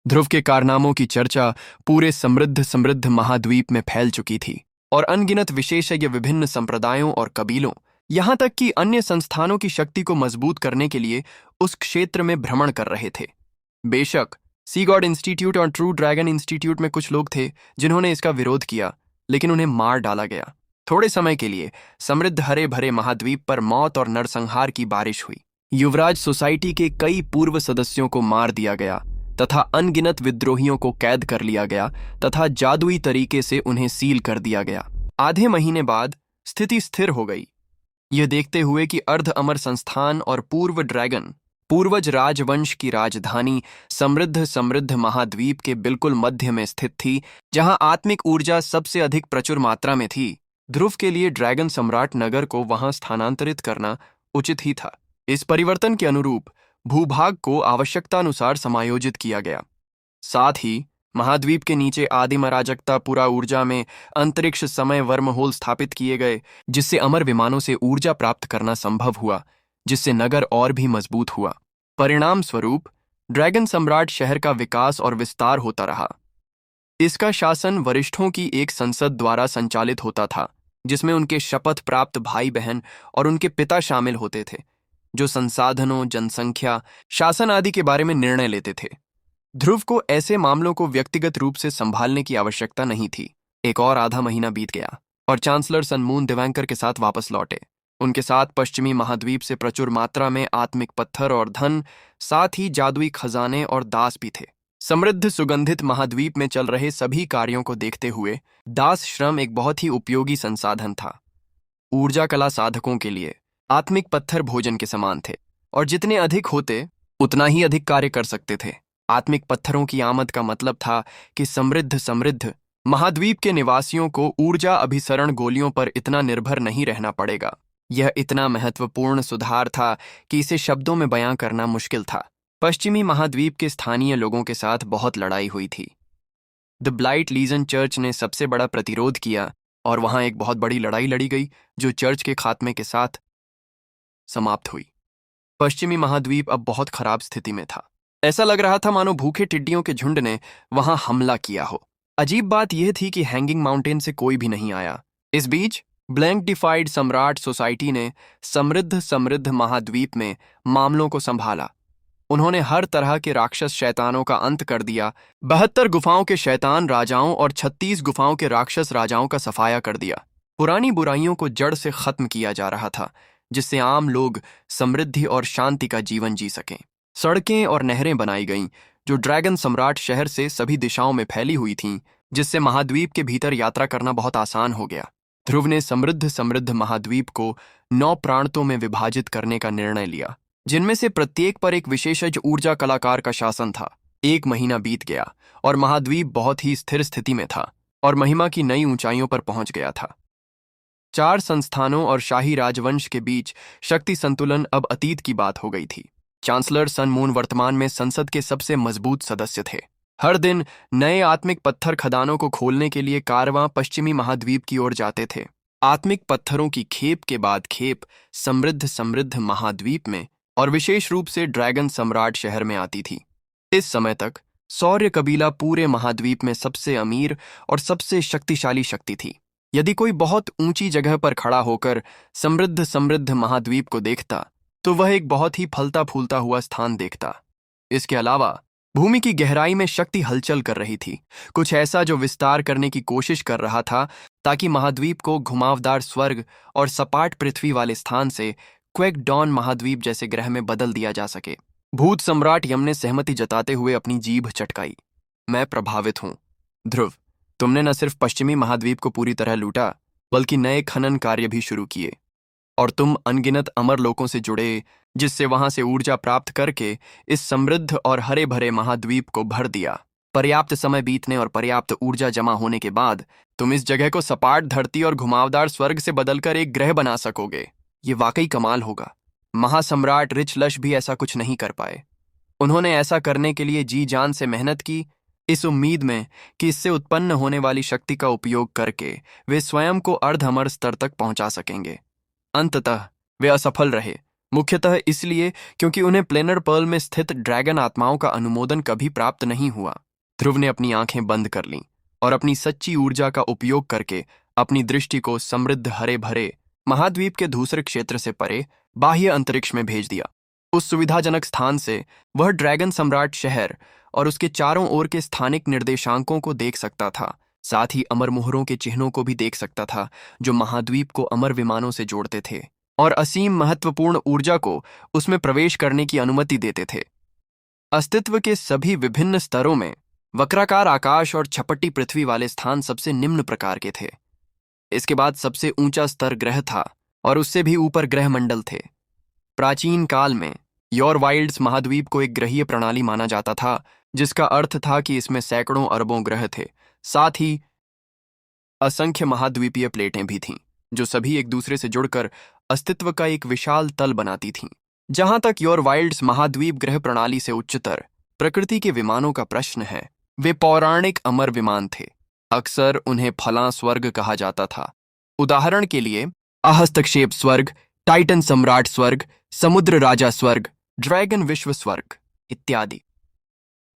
ध्रुव के कारनामों की चर्चा पूरे समृद्ध महाद्वीप में फैल चुकी थी और अनगिनत विशेषज्ञ विभिन्न संप्रदायों और कबीलों, यहां तक कि अन्य संस्थानों की शक्ति को मजबूत करने के लिए उस क्षेत्र में भ्रमण कर रहे थे। बेशक सी गॉड इंस्टीट्यूट और ट्रू ड्रैगन इंस्टीट्यूट में कुछ लोग थे जिन्होंने इसका विरोध किया, लेकिन उन्हें मार डाला गया। थोड़े समय के लिए समृद्ध हरे भरे महाद्वीप पर मौत और नरसंहार की बारिश हुई। युवराज सोसाइटी के कई पूर्व सदस्यों को मार दिया गया तथा अनगिनत विद्रोहियों को कैद कर लिया गया तथा जादुई तरीके से उन्हें सील कर दिया गया। आधे महीने बाद स्थिति स्थिर हो गई, यह देखते हुए कि अर्ध अमर संस्थान और पूर्वज राजवंश की राजधानी समृद्ध महाद्वीप के बिल्कुल मध्य में स्थित थी, जहां आत्मिक ऊर्जा सबसे अधिक प्रचुर मात्रा में थी। ध्रुव के लिए ड्रैगन सम्राट नगर को वहां स्थानांतरित करना उचित ही था। इस परिवर्तन के अनुरूप भूभाग को आवश्यकतानुसार समायोजित किया गया। साथ ही महाद्वीप के नीचे आदिम अराजकता पूरा ऊर्जा में अंतरिक्ष समय वर्महोल स्थापित किए गए, जिससे अमर विमानों से ऊर्जा प्राप्त करना संभव हुआ, जिससे नगर और भी मजबूत हुआ। परिणाम स्वरूप ड्रैगन सम्राट शहर का विकास और विस्तार होता रहा। इसका शासन वरिष्ठों की एक संसद द्वारा संचालित होता था, जिसमें उनके शपथ प्राप्त भाई बहन और उनके पिता शामिल होते थे, जो संसाधनों, जनसंख्या, शासन आदि के बारे में निर्णय लेते थे। ध्रुव को ऐसे मामलों को व्यक्तिगत रूप से संभालने की आवश्यकता नहीं थी। एक और आधा महीना बीत गया और चांसलर सनमून दिवांकर के साथ वापस लौटे। उनके साथ पश्चिमी महाद्वीप से प्रचुर मात्रा में आत्मिक पत्थर और धन, साथ ही जादुई खजाने और दास भी थे। समृद्ध सुगंधित महाद्वीप में चल रहे सभी कार्यों को देखते हुए दास श्रम एक बहुत ही उपयोगी संसाधन था। ऊर्जा कला साधकों के लिए आत्मिक पत्थर भोजन के समान थे और जितने अधिक होते उतना ही अधिक कार्य कर सकते थे। आत्मिक पत्थरों की आमद का मतलब था कि समृद्ध महाद्वीप के निवासियों को ऊर्जा अभिसरण गोलियों पर इतना निर्भर नहीं रहना पड़ेगा। यह इतना महत्वपूर्ण सुधार था कि इसे शब्दों में बयां करना मुश्किल था। पश्चिमी महाद्वीप के स्थानीय लोगों के साथ बहुत लड़ाई हुई थी। द ब्लाइट लीजन चर्च ने सबसे बड़ा प्रतिरोध किया और वहां एक बहुत बड़ी लड़ाई लड़ी गई जो चर्च के खात्मे के साथ समाप्त हुई। पश्चिमी महाद्वीप अब बहुत खराब स्थिति में था। ऐसा लग रहा था मानो भूखे टिड्डियों के झुंड ने वहां हमला किया हो। अजीब बात यह थी कि हैंगिंग माउंटेन से कोई भी नहीं आया। इस बीच ब्लैंक डिफाइड सम्राट सोसाइटी ने समृद्ध महाद्वीप में मामलों को संभाला। उन्होंने हर तरह के राक्षस शैतानों का अंत कर दिया। 72 गुफाओं के शैतान राजाओं और 36 गुफाओं के राक्षस राजाओं का सफाया कर दिया। पुरानी बुराइयों को जड़ से खत्म किया जा रहा था, जिससे आम लोग समृद्धि और शांति का जीवन जी सकें। सड़कें और नहरें बनाई गईं जो ड्रैगन सम्राट शहर से सभी दिशाओं में फैली हुई थीं, जिससे महाद्वीप के भीतर यात्रा करना बहुत आसान हो गया। ध्रुव ने समृद्ध महाद्वीप को 9 प्रांतों में विभाजित करने का निर्णय लिया, जिनमें से प्रत्येक पर एक विशेषज्ञ ऊर्जा कलाकार का शासन था। 1 महीना बीत गया और महाद्वीप बहुत ही स्थिर स्थिति में था और महिमा की नई ऊंचाइयों पर पहुंच गया था। 4 संस्थानों और शाही राजवंश के बीच शक्ति संतुलन अब अतीत की बात हो गई थी। चांसलर सन मून वर्तमान में संसद के सबसे मजबूत सदस्य थे। हर दिन नए आत्मिक पत्थर खदानों को खोलने के लिए कारवां पश्चिमी महाद्वीप की ओर जाते थे। आत्मिक पत्थरों की खेप के बाद खेप समृद्ध महाद्वीप में और विशेष रूप से ड्रैगन सम्राट शहर में आती थी। इस समय तक सौर्य कबीला पूरे महाद्वीप में सबसे अमीर और सबसे शक्तिशाली शक्ति थी। यदि कोई बहुत ऊंची जगह पर खड़ा होकर समृद्ध महाद्वीप को देखता तो वह एक बहुत ही फलता फूलता हुआ स्थान देखता। इसके अलावा भूमि की गहराई में शक्ति हलचल कर रही थी, कुछ ऐसा जो विस्तार करने की कोशिश कर रहा था ताकि महाद्वीप को घुमावदार स्वर्ग और सपाट पृथ्वी वाले स्थान से क्वेकडॉन महाद्वीप जैसे ग्रह में बदल दिया जा सके। भूत सम्राट यम ने सहमति जताते हुए अपनी जीभ चटकाई। मैं प्रभावित हूं ध्रुव, तुमने न सिर्फ पश्चिमी महाद्वीप को पूरी तरह लूटा बल्कि नए खनन कार्य भी शुरू किए और तुम अनगिनत अमर लोगों से जुड़े, जिससे वहां से ऊर्जा प्राप्त करके इस समृद्ध और हरे भरे महाद्वीप को भर दिया। पर्याप्त समय बीतने और पर्याप्त ऊर्जा जमा होने के बाद तुम इस जगह को सपाट धरती और घुमावदार स्वर्ग से बदलकर एक ग्रह बना सकोगे। ये वाकई कमाल होगा। महासम्राट रिच लश भी ऐसा कुछ नहीं कर पाए। उन्होंने ऐसा करने के लिए जी जान से मेहनत की, इस उम्मीद में कि इससे उत्पन्न होने वाली शक्ति का उपयोग करके वे स्वयं को अर्धअमर स्तर तक पहुंचा सकेंगे। अंततः वे असफल रहे, मुख्यतः इसलिए क्योंकि उन्हें प्लेनर पर्ल में स्थित ड्रैगन आत्माओं का अनुमोदन कभी प्राप्त नहीं हुआ। ध्रुव ने अपनी आंखें बंद कर लीं और अपनी सच्ची ऊर्जा का उपयोग करके अपनी दृष्टि को समृद्ध हरे भरे महाद्वीप के दूसरे क्षेत्र से परे बाह्य अंतरिक्ष में भेज दिया। उस सुविधाजनक स्थान से वह ड्रैगन सम्राट शहर और उसके चारों ओर के स्थानिक निर्देशांकों को देख सकता था, साथ ही अमर मोहरों के चिन्हों को भी देख सकता था जो महाद्वीप को अमर विमानों से जोड़ते थे और असीम महत्वपूर्ण ऊर्जा को उसमें प्रवेश करने की अनुमति देते थे। अस्तित्व के सभी विभिन्न स्तरों में वक्राकार आकाश और छपट्टी पृथ्वी वाले स्थान सबसे निम्न प्रकार के थे। इसके बाद सबसे ऊंचा स्तर ग्रह था और उससे भी ऊपर ग्रह मंडल थे। प्राचीन काल में योर वाइल्ड्स महाद्वीप को एक ग्रहीय प्रणाली माना जाता था, जिसका अर्थ था कि इसमें सैकड़ों अरबों ग्रह थे। साथ ही असंख्य महाद्वीपीय प्लेटें भी थीं, जो सभी एक दूसरे से जुड़कर अस्तित्व का एक विशाल तल बनाती थीं। जहां तक योर वाइल्ड्स महाद्वीप ग्रह प्रणाली से उच्चतर प्रकृति के विमानों का प्रश्न है, वे पौराणिक अमर विमान थे। अक्सर उन्हें फलां स्वर्ग कहा जाता था। उदाहरण के लिए अहस्तक्षेप स्वर्ग, टाइटन सम्राट स्वर्ग, समुद्र राजा स्वर्ग, ड्रैगन विश्व स्वर्ग इत्यादि।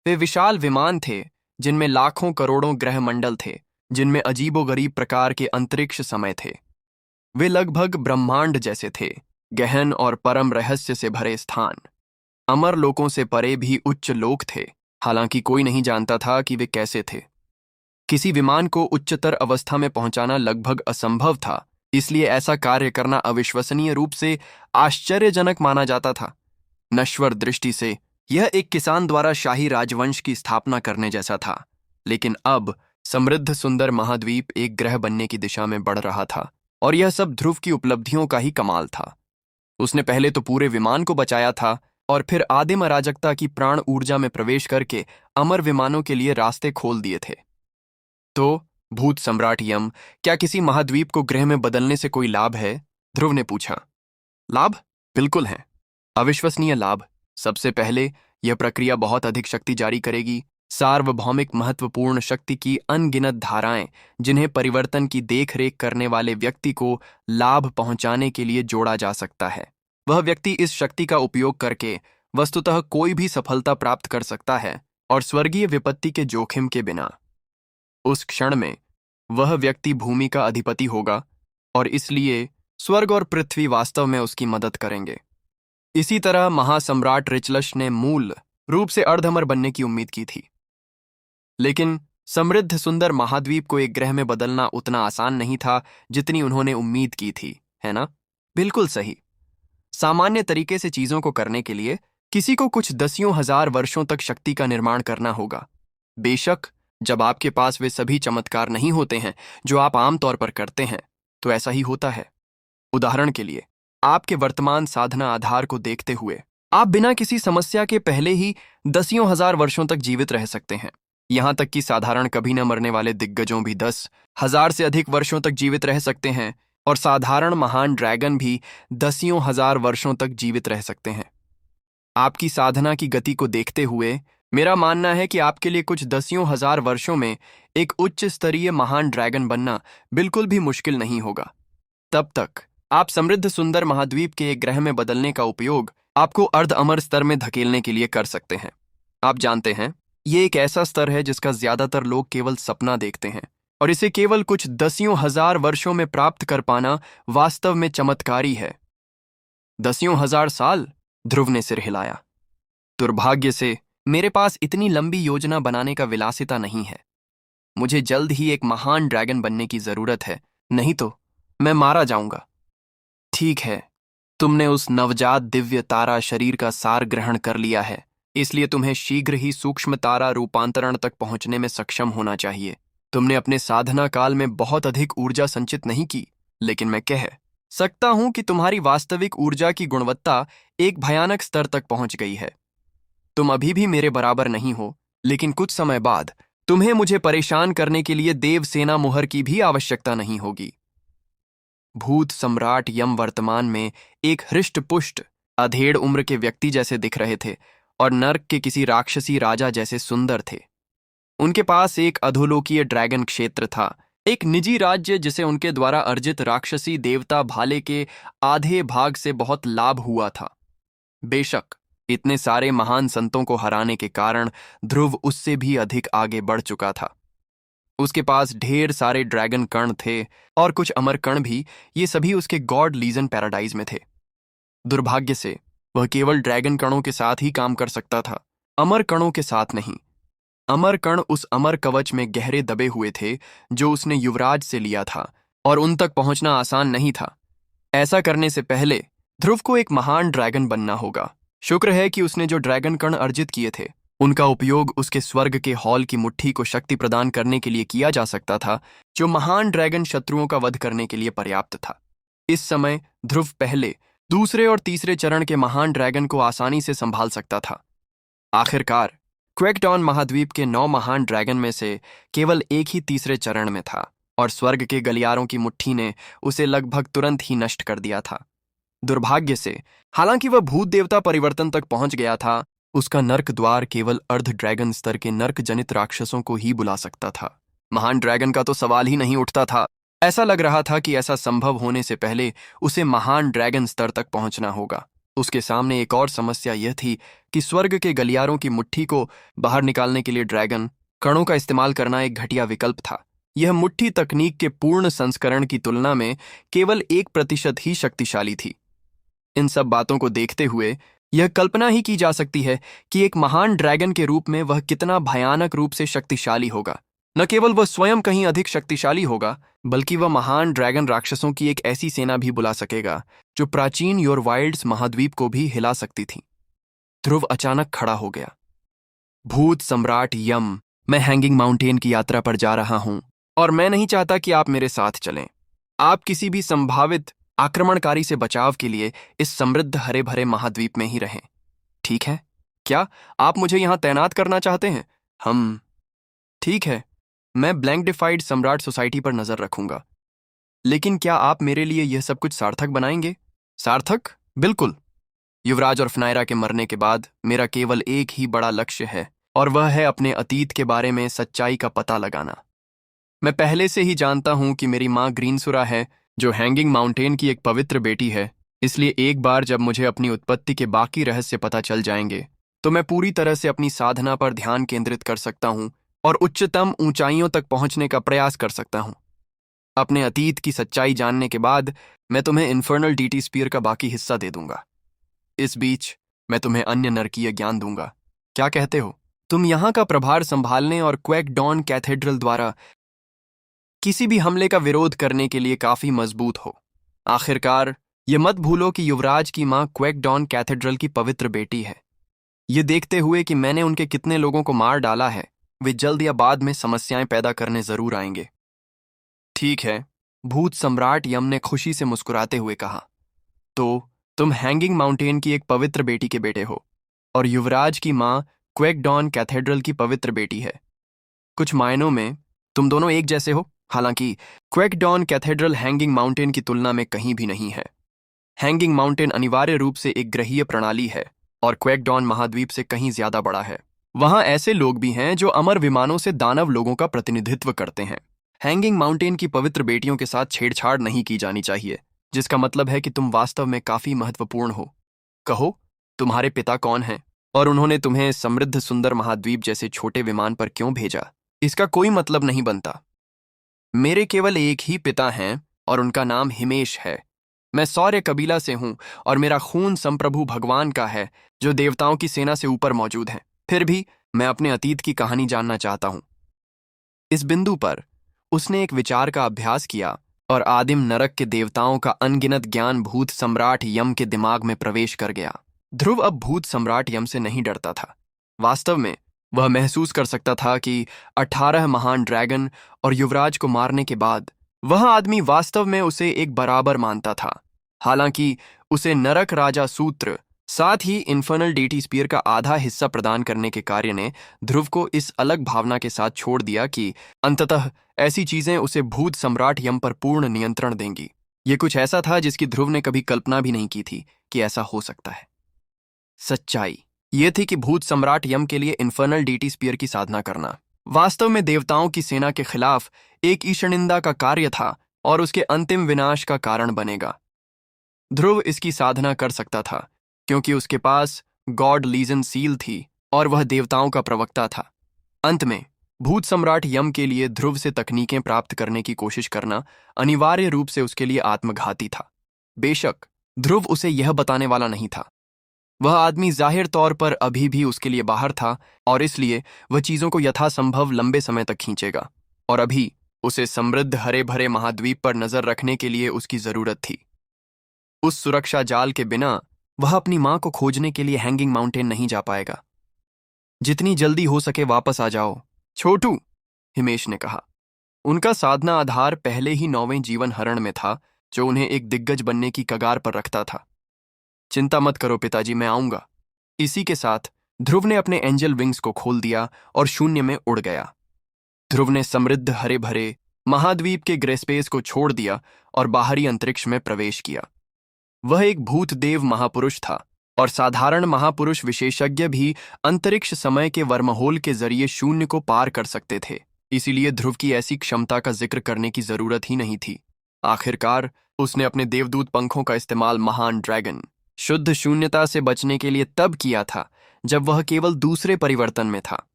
वे विशाल विमान थे जिनमें लाखों करोड़ों ग्रह मंडल थे, जिनमें अजीबोगरीब प्रकार के अंतरिक्ष समय थे। वे लगभग ब्रह्मांड जैसे थे, गहन और परम रहस्य से भरे स्थान। अमर लोकों से परे भी उच्च लोक थे, हालांकि कोई नहीं जानता था कि वे कैसे थे। किसी विमान को उच्चतर अवस्था में पहुंचाना लगभग असंभव था, इसलिए ऐसा कार्य करना अविश्वसनीय रूप से आश्चर्यजनक माना जाता था। नश्वर दृष्टि से यह एक किसान द्वारा शाही राजवंश की स्थापना करने जैसा था, लेकिन अब समृद्ध सुंदर महाद्वीप एक ग्रह बनने की दिशा में बढ़ रहा था, और यह सब ध्रुव की उपलब्धियों का ही कमाल था। उसने पहले तो पूरे विमान को बचाया था, और फिर आदिम अराजकता की प्राण ऊर्जा में प्रवेश करके अमर विमानों के लिए रास्ते खोल दिए थे। तो भूत सम्राट यम, क्या किसी महाद्वीप को ग्रह में बदलने से कोई लाभ है? ध्रुव ने पूछा। लाभ? बिल्कुल है। अविश्वसनीय लाभ। सबसे पहले, यह प्रक्रिया बहुत अधिक शक्ति जारी करेगी। सार्वभौमिक महत्वपूर्ण शक्ति की अनगिनत धाराएं, जिन्हें परिवर्तन की देखरेख करने वाले व्यक्ति को लाभ पहुंचाने के लिए जोड़ा जा सकता है। वह व्यक्ति इस शक्ति का उपयोग करके वस्तुतः कोई भी सफलता प्राप्त कर सकता है, और स्वर्गीय विपत्ति के जोखिम के बिना। उस क्षण में वह व्यक्ति भूमि का अधिपति होगा, और इसलिए स्वर्ग और पृथ्वी वास्तव में उसकी मदद करेंगे। इसी तरह महासम्राट रिचलश ने मूल रूप से अर्धअमर बनने की उम्मीद की थी, लेकिन समृद्ध सुंदर महाद्वीप को एक ग्रह में बदलना उतना आसान नहीं था जितनी उन्होंने उम्मीद की थी, है ना? बिल्कुल सही। सामान्य तरीके से चीजों को करने के लिए किसी को कुछ दसियों हजार वर्षों तक शक्ति का निर्माण करना होगा। बेशक जब आपके पास वे सभी चमत्कार नहीं होते हैं जो आप आमतौर पर करते हैं, तो ऐसा ही होता है। उदाहरण के लिए, आपके वर्तमान साधना आधार को देखते हुए आप बिना किसी समस्या के पहले ही दसियों हजार वर्षों तक जीवित रह सकते हैं। यहां तक कि साधारण कभी न मरने वाले दिग्गजों भी 10,000 से अधिक वर्षों तक जीवित रह सकते हैं, और साधारण महान ड्रैगन भी दसियों हजार वर्षों तक जीवित रह सकते हैं। आपकी साधना की गति को देखते हुए मेरा मानना है कि आपके लिए कुछ दसियों हजार वर्षों में एक उच्च स्तरीय महान ड्रैगन बनना बिल्कुल भी मुश्किल नहीं होगा। तब तक आप समृद्ध सुंदर महाद्वीप के एक ग्रह में बदलने का उपयोग आपको अर्ध अमर स्तर में धकेलने के लिए कर सकते हैं। आप जानते हैं, ये एक ऐसा स्तर है जिसका ज्यादातर लोग केवल सपना देखते हैं, और इसे केवल कुछ दसियों हजार वर्षों में प्राप्त कर पाना वास्तव में चमत्कारी है। दसियों हजार साल? ध्रुव ने सिर हिलाया। दुर्भाग्य से मेरे पास इतनी लंबी योजना बनाने का विलासिता नहीं है। मुझे जल्द ही एक महान ड्रैगन बनने की जरूरत है, नहीं तो मैं मारा जाऊंगा। ठीक है, तुमने उस नवजात दिव्य तारा शरीर का सार ग्रहण कर लिया है, इसलिए तुम्हें शीघ्र ही सूक्ष्म तारा रूपांतरण तक पहुंचने में सक्षम होना चाहिए। तुमने अपने साधना काल में बहुत अधिक ऊर्जा संचित नहीं की, लेकिन मैं कह सकता हूं कि तुम्हारी वास्तविक ऊर्जा की गुणवत्ता एक भयानक स्तर तक पहुंच गई है। तुम अभी भी मेरे बराबर नहीं हो, लेकिन कुछ समय बाद तुम्हें मुझे परेशान करने के लिए देवसेना मुहर की भी आवश्यकता नहीं होगी। भूत सम्राट यम वर्तमान में एक हृष्ट-पुष्ट, अधेड़ उम्र के व्यक्ति जैसे दिख रहे थे, और नर्क के किसी राक्षसी राजा जैसे सुंदर थे। उनके पास एक अधोलोकीय ड्रैगन क्षेत्र था, एक निजी राज्य जिसे उनके द्वारा अर्जित राक्षसी देवता भाले के आधे भाग से बहुत लाभ हुआ था। बेशक इतने सारे महान संतों को हराने के कारण ध्रुव उससे भी अधिक आगे बढ़ चुका था। उसके पास ढेर सारे ड्रैगन कण थे, और कुछ अमर कण भी। ये सभी उसके गॉड लीजन पैराडाइज में थे। दुर्भाग्य से वह केवल ड्रैगन कणों के साथ ही काम कर सकता था, अमर कणों के साथ नहीं। अमर कण उस अमर कवच में गहरे दबे हुए थे जो उसने युवराज से लिया था, और उन तक पहुंचना आसान नहीं था। ऐसा करने से पहले ध्रुव को एक महान ड्रैगन बनना होगा। शुक्र है कि उसने जो ड्रैगन कण अर्जित किए थे, उनका उपयोग उसके स्वर्ग के हॉल की मुट्ठी को शक्ति प्रदान करने के लिए किया जा सकता था, जो महान ड्रैगन शत्रुओं का वध करने के लिए पर्याप्त था। इस समय ध्रुव पहले, दूसरे और तीसरे चरण के महान ड्रैगन को आसानी से संभाल सकता था। आखिरकार क्वेकटॉन महाद्वीप के 9 महान ड्रैगन में से केवल एक ही तीसरे चरण में था, और स्वर्ग के गलियारों की मुट्ठी ने उसे लगभग तुरंत ही नष्ट कर दिया था। दुर्भाग्य से, हालांकि वह भूत देवता परिवर्तन तक पहुंच गया था, उसका नर्क द्वार केवल अर्ध ड्रैगन स्तर के नर्क जनित राक्षसों को ही बुला सकता था। महान ड्रैगन का तो सवाल ही नहीं उठता था। ऐसा लग रहा था कि ऐसा संभव होने से पहले उसे महान ड्रैगन स्तर तक पहुंचना होगा। उसके सामने एक और समस्या यह थी कि स्वर्ग के गलियारों की मुट्ठी को बाहर निकालने के लिए ड्रैगन कणों का इस्तेमाल करना एक घटिया विकल्प था। यह मुट्ठी तकनीक के पूर्ण संस्करण की तुलना में केवल 1% ही शक्तिशाली थी। इन सब बातों को देखते हुए यह कल्पना ही की जा सकती है कि एक महान ड्रैगन के रूप में वह कितना भयानक रूप से शक्तिशाली होगा। न केवल वह स्वयं कहीं अधिक शक्तिशाली होगा, बल्कि वह महान ड्रैगन राक्षसों की एक ऐसी सेना भी बुला सकेगा जो प्राचीन योर वाइल्ड्स महाद्वीप को भी हिला सकती थी। ध्रुव अचानक खड़ा हो गया। भूत सम्राट यम, मैं हैंगिंग माउंटेन की यात्रा पर जा रहा हूं और मैं नहीं चाहता कि आप मेरे साथ चलें। आप किसी भी संभावित आक्रमणकारी से बचाव के लिए इस समृद्ध हरे भरे महाद्वीप में ही रहें, ठीक है? क्या आप मुझे यहां तैनात करना चाहते हैं? हम ठीक है, मैं ब्लैंक डिफाइड सम्राट सोसाइटी पर नजर रखूंगा, लेकिन क्या आप मेरे लिए यह सब कुछ सार्थक बनाएंगे? सार्थक? बिल्कुल। युवराज और फनायरा के मरने के बाद मेरा केवल एक ही बड़ा लक्ष्य है, और वह है अपने अतीत के बारे में सच्चाई का पता लगाना। मैं पहले से ही जानता हूं कि मेरी माँ ग्रीनसुरा है, जो हैंगिंग माउंटेन की एक पवित्र बेटी है, इसलिए एक बार जब मुझे अपनी उत्पत्ति के बाकी रहस्य पता चल जाएंगे तो मैं पूरी तरह से अपनी साधना पर ध्यान केंद्रित कर सकता हूं और उच्चतम ऊंचाइयों तक पहुंचने का प्रयास कर सकता हूं। अपने अतीत की सच्चाई जानने के बाद मैं तुम्हें इन्फर्नल डीटी स्पीयर का बाकी हिस्सा दे दूंगा। इस बीच मैं तुम्हें अन्य नरकीय ज्ञान दूंगा। क्या कहते हो? तुम यहां का प्रभार संभालने और क्वेक डॉन कैथेड्रल द्वारा किसी भी हमले का विरोध करने के लिए काफी मजबूत हो। आखिरकार ये मत भूलो कि युवराज की मां क्वेक डॉन कैथेड्रल की पवित्र बेटी है। ये देखते हुए कि मैंने उनके कितने लोगों को मार डाला है, वे जल्द या बाद में समस्याएं पैदा करने जरूर आएंगे। ठीक है, भूत सम्राट यम ने खुशी से मुस्कुराते हुए कहा। तो तुम हैंगिंग माउंटेन की एक पवित्र बेटी के बेटे हो और युवराज की मां क्वेक डॉन कैथेड्रल की पवित्र बेटी है। कुछ मायनों में तुम दोनों एक जैसे हो, हालांकि क्वेक डॉन कैथेड्रल हैंगिंग माउंटेन की तुलना में कहीं भी नहीं है। हैंगिंग माउंटेन अनिवार्य रूप से एक ग्रहीय प्रणाली है और क्वेक डॉन महाद्वीप से कहीं ज्यादा बड़ा है। वहां ऐसे लोग भी हैं जो अमर विमानों से दानव लोगों का प्रतिनिधित्व करते हैं। हैंगिंग माउंटेन की पवित्र बेटियों के साथ छेड़छाड़ नहीं की जानी चाहिए, जिसका मतलब है कि तुम वास्तव में काफी महत्वपूर्ण हो। कहो, तुम्हारे पिता कौन हैं और उन्होंने तुम्हें समृद्ध सुंदर महाद्वीप जैसे छोटे विमान पर क्यों भेजा? इसका कोई मतलब नहीं बनता। मेरे केवल एक ही पिता हैं और उनका नाम हिमेश है। मैं सौर्य कबीला से हूं और मेरा खून संप्रभु भगवान का है, जो देवताओं की सेना से ऊपर मौजूद हैं। फिर भी मैं अपने अतीत की कहानी जानना चाहता हूं। इस बिंदु पर उसने एक विचार का अभ्यास किया और आदिम नरक के देवताओं का अनगिनत ज्ञान भूत सम्राट यम के दिमाग में प्रवेश कर गया। ध्रुव अब भूत सम्राट यम से नहीं डरता था। वास्तव में वह महसूस कर सकता था कि 18 महान ड्रैगन और युवराज को मारने के बाद वह आदमी वास्तव में उसे एक बराबर मानता था। हालांकि उसे नरक राजा सूत्र, साथ ही इन्फर्नल डीटी स्पीयर का आधा हिस्सा प्रदान करने के कार्य ने ध्रुव को इस अलग भावना के साथ छोड़ दिया कि अंततः ऐसी चीजें उसे भूत सम्राट यम पर पूर्ण नियंत्रण देंगी। ये कुछ ऐसा था जिसकी ध्रुव ने कभी कल्पना भी नहीं की थी कि ऐसा हो सकता है। सच्चाई ये थी कि भूत सम्राट यम के लिए इन्फर्नल डीटी स्पीयर की साधना करना वास्तव में देवताओं की सेना के खिलाफ एक ईशनिंदा का कार्य था और उसके अंतिम विनाश का कारण बनेगा। ध्रुव इसकी साधना कर सकता था क्योंकि उसके पास गॉड लीजन सील थी और वह देवताओं का प्रवक्ता था। अंत में भूत सम्राट यम के लिए ध्रुव से तकनीकें प्राप्त करने की कोशिश करना अनिवार्य रूप से उसके लिए आत्मघाती था। बेशक ध्रुव उसे यह बताने वाला नहीं था। वह आदमी जाहिर तौर पर अभी भी उसके लिए बाहर था और इसलिए वह चीजों को यथासंभव लंबे समय तक खींचेगा, और अभी उसे समृद्ध हरे भरे महाद्वीप पर नजर रखने के लिए उसकी जरूरत थी। उस सुरक्षा जाल के बिना वह अपनी मां को खोजने के लिए हैंगिंग माउंटेन नहीं जा पाएगा। जितनी जल्दी हो सके वापस आ जाओ छोटू, हिमेश ने कहा। उनका साधना आधार पहले ही 9वें जीवन हरण में था, जो उन्हें एक दिग्गज बनने की कगार पर रखता था। चिंता मत करो पिताजी, मैं आऊंगा। इसी के साथ ध्रुव ने अपने एंजल विंग्स को खोल दिया और शून्य में उड़ गया। ध्रुव ने समृद्ध हरे भरे महाद्वीप के ग्रेस्पेस को छोड़ दिया और बाहरी अंतरिक्ष में प्रवेश किया। वह एक भूत देव महापुरुष था और साधारण महापुरुष विशेषज्ञ भी अंतरिक्ष समय के वर्महोल के जरिए शून्य को पार कर सकते थे, इसीलिए ध्रुव की ऐसी क्षमता का जिक्र करने की जरूरत ही नहीं थी। आखिरकार उसने अपने देवदूत पंखों का इस्तेमाल महान ड्रैगन शुद्ध शून्यता से बचने के लिए तब किया था जब वह केवल दूसरे परिवर्तन में था,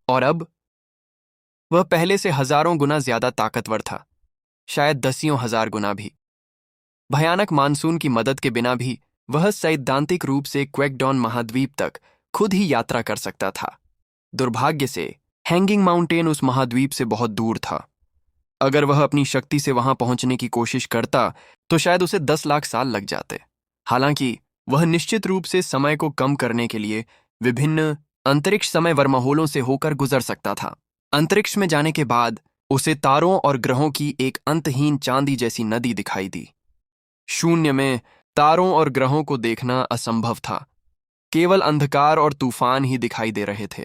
और अब वह पहले से हजारों गुना ज्यादा ताकतवर था, शायद दसियों हजार गुना भी। भयानक मानसून की मदद के बिना भी वह सैद्धांतिक रूप से क्वेकडॉन महाद्वीप तक खुद ही यात्रा कर सकता था। दुर्भाग्य से हैंगिंग माउंटेन उस महाद्वीप से बहुत दूर था। अगर वह अपनी शक्ति से वहां पहुंचने की कोशिश करता तो शायद उसे 10 लाख साल लग जाते। हालांकि वह निश्चित रूप से समय को कम करने के लिए विभिन्न अंतरिक्ष समय वर्महोलों से होकर गुजर सकता था। अंतरिक्ष में जाने के बाद उसे तारों और ग्रहों की एक अंतहीन चांदी जैसी नदी दिखाई दी। शून्य में तारों और ग्रहों को देखना असंभव था। केवल अंधकार और तूफान ही दिखाई दे रहे थे।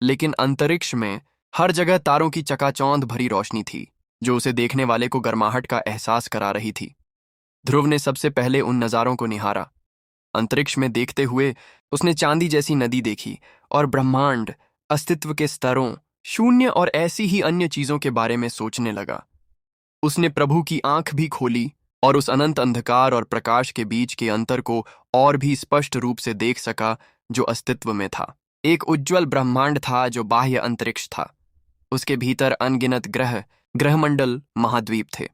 लेकिन अंतरिक्ष में हर जगह तारों की चकाचौंध भरी रोशनी थी, जो उसे देखने वाले को गर्माहट का एहसास करा रही थी। ध्रुव ने सबसे पहले उन नज़ारों को निहारा। अंतरिक्ष में देखते हुए उसने चांदी जैसी नदी देखी और ब्रह्मांड, अस्तित्व के स्तरों, शून्य और ऐसी ही अन्य चीजों के बारे में सोचने लगा। उसने प्रभु की आंख भी खोली और उस अनंत अंधकार और प्रकाश के बीच के अंतर को और भी स्पष्ट रूप से देख सका जो अस्तित्व में था। एक उज्ज्वल ब्रह्मांड था जो बाह्य अंतरिक्ष था। उसके भीतर अनगिनत ग्रह, ग्रहमंडल, महाद्वीप थे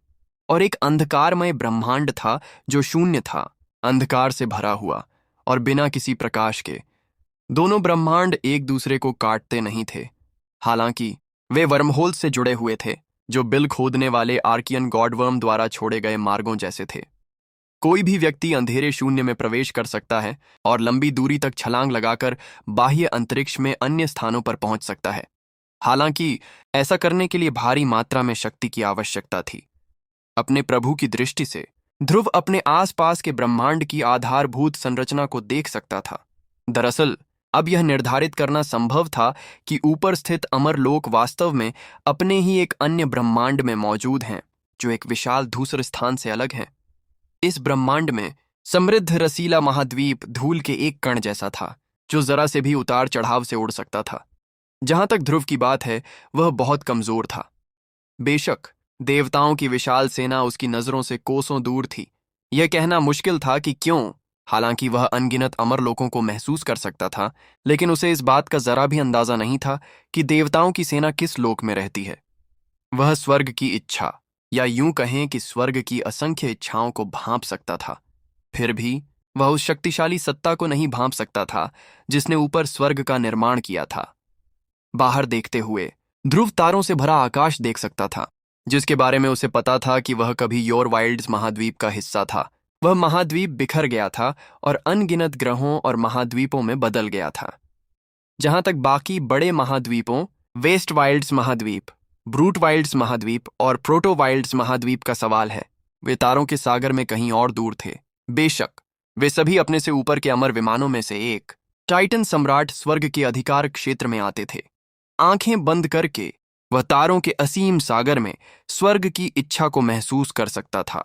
और एक अंधकारमय ब्रह्मांड था जो शून्य था, अंधकार से भरा हुआ और बिना किसी प्रकाश के। दोनों ब्रह्मांड एक दूसरे को काटते नहीं थे, हालांकि वे वर्महोल से जुड़े हुए थे जो बिल खोदने वाले आर्कियन गॉडवर्म द्वारा छोड़े गए मार्गों जैसे थे। कोई भी व्यक्ति अंधेरे शून्य में प्रवेश कर सकता है और लंबी दूरी तक छलांग लगाकर बाह्य अंतरिक्ष में अन्य स्थानों पर पहुंच सकता है। हालांकि ऐसा करने के लिए भारी मात्रा में शक्ति की आवश्यकता थी। अपने प्रभु की दृष्टि से ध्रुव अपने आसपास के ब्रह्मांड की आधारभूत संरचना को देख सकता था। दरअसल अब यह निर्धारित करना संभव था कि ऊपर स्थित अमरलोक वास्तव में अपने ही एक अन्य ब्रह्मांड में मौजूद हैं, जो एक विशाल धूसर स्थान से अलग हैं। इस ब्रह्मांड में समृद्ध रसीला महाद्वीप धूल के एक कण जैसा था, जो जरा से भी उतार चढ़ाव से उड़ सकता था। जहां तक ध्रुव की बात है, वह बहुत कमजोर था। बेशक देवताओं की विशाल सेना उसकी नजरों से कोसों दूर थी। यह कहना मुश्किल था कि क्यों, हालांकि वह अनगिनत अमरलोकों को महसूस कर सकता था, लेकिन उसे इस बात का जरा भी अंदाजा नहीं था कि देवताओं की सेना किस लोक में रहती है। वह स्वर्ग की इच्छा, या यूं कहें कि स्वर्ग की असंख्य इच्छाओं को भांप सकता था। फिर भी वह उस शक्तिशाली सत्ता को नहीं भांप सकता था जिसने ऊपर स्वर्ग का निर्माण किया था। बाहर देखते हुए ध्रुव तारों से भरा आकाश देख सकता था, जिसके बारे में उसे पता था कि वह कभी योर वाइल्ड्स महाद्वीप का हिस्सा था। वह महाद्वीप बिखर गया था और अनगिनत ग्रहों और महाद्वीपों में बदल गया था। जहां तक बाकी बड़े महाद्वीपों, वेस्ट वाइल्ड्स महाद्वीप, ब्रूट वाइल्ड्स महाद्वीप और प्रोटो वाइल्ड्स महाद्वीप का सवाल है, वे तारों के सागर में कहीं और दूर थे। बेशक वे सभी अपने से ऊपर के अमर विमानों में से एक टाइटन सम्राट स्वर्ग के अधिकार क्षेत्र में आते थे। आंखें बंद करके वह तारों के असीम सागर में स्वर्ग की इच्छा को महसूस कर सकता था।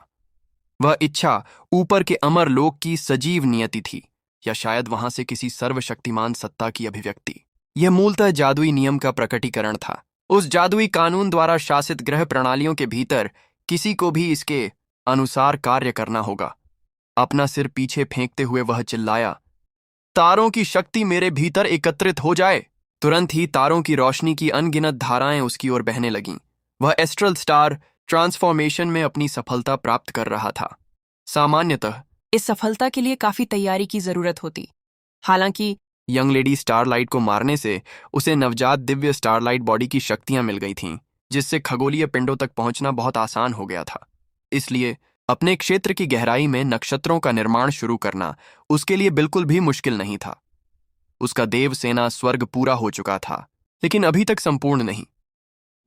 वह इच्छा ऊपर के अमर लोक की सजीव नियति थी, या शायद वहां से किसी सर्वशक्तिमान सत्ता की अभिव्यक्ति। यह मूलतः जादुई नियम का प्रकटीकरण था। उस जादुई कानून द्वारा शासित ग्रह प्रणालियों के भीतर किसी को भी इसके अनुसार कार्य करना होगा। अपना सिर पीछे फेंकते हुए वह चिल्लाया, तारों की शक्ति मेरे भीतर एकत्रित हो जाए। तुरंत ही तारों की रोशनी की अनगिनत धाराएं उसकी ओर बहने लगीं। वह एस्ट्रल स्टार ट्रांसफॉर्मेशन में अपनी सफलता प्राप्त कर रहा था। सामान्यतः इस सफलता के लिए काफी तैयारी की जरूरत होती। हालांकि यंग लेडी स्टारलाइट को मारने से उसे नवजात दिव्य स्टारलाइट बॉडी की शक्तियां मिल गई थीं, जिससे खगोलीय पिंडों तक पहुंचना बहुत आसान हो गया था। इसलिए अपने क्षेत्र की गहराई में नक्षत्रों का निर्माण शुरू करना उसके लिए बिल्कुल भी मुश्किल नहीं था। उसका देव सेना स्वर्ग पूरा हो चुका था, लेकिन अभी तक संपूर्ण नहीं।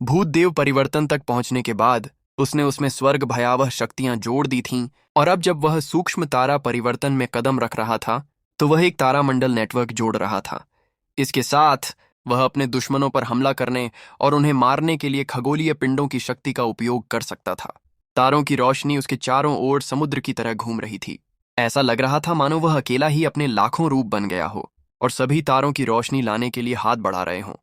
भूत देव परिवर्तन तक पहुंचने के बाद उसने उसमें स्वर्ग भयावह शक्तियां जोड़ दी थीं, और अब जब वह सूक्ष्म तारा परिवर्तन में कदम रख रहा था तो वह एक तारामंडल नेटवर्क जोड़ रहा था। इसके साथ वह अपने दुश्मनों पर हमला करने और उन्हें मारने के लिए खगोलीय पिंडों की शक्ति का उपयोग कर सकता था। तारों की रोशनी उसके चारों ओर समुद्र की तरह घूम रही थी। ऐसा लग रहा था मानो वह अकेला ही अपने लाखों रूप बन गया हो और सभी तारों की रोशनी लाने के लिए हाथ बढ़ा रहे हों।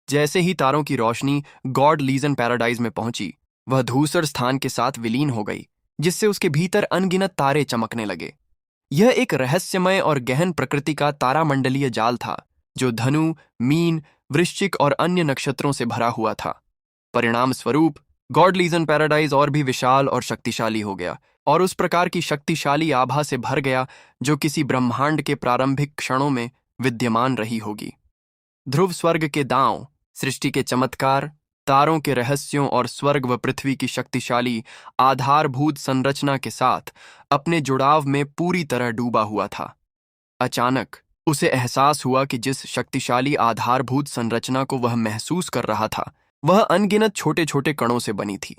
जैसे ही तारों की रोशनी गॉड लीजन पैराडाइज में पहुंची, वह धूसर स्थान के साथ विलीन हो गई, जिससे उसके भीतर अनगिनत तारे चमकने लगे। यह एक रहस्यमय और गहन प्रकृति का तारामंडलीय जाल था, जो धनु, मीन, वृश्चिक और अन्य नक्षत्रों से भरा हुआ था। परिणाम स्वरूप गॉड लीजन पैराडाइज और भी विशाल और शक्तिशाली हो गया, और उस प्रकार की शक्तिशाली आभा से भर गया जो किसी ब्रह्मांड के प्रारंभिक क्षणों में विद्यमान रही होगी। ध्रुव स्वर्ग के दांव, सृष्टि के चमत्कार, तारों के रहस्यों और स्वर्ग व पृथ्वी की शक्तिशाली आधारभूत संरचना के साथ अपने जुड़ाव में पूरी तरह डूबा हुआ था। अचानक उसे एहसास हुआ कि जिस शक्तिशाली आधारभूत संरचना को वह महसूस कर रहा था, वह अनगिनत छोटे छोटे कणों से बनी थी।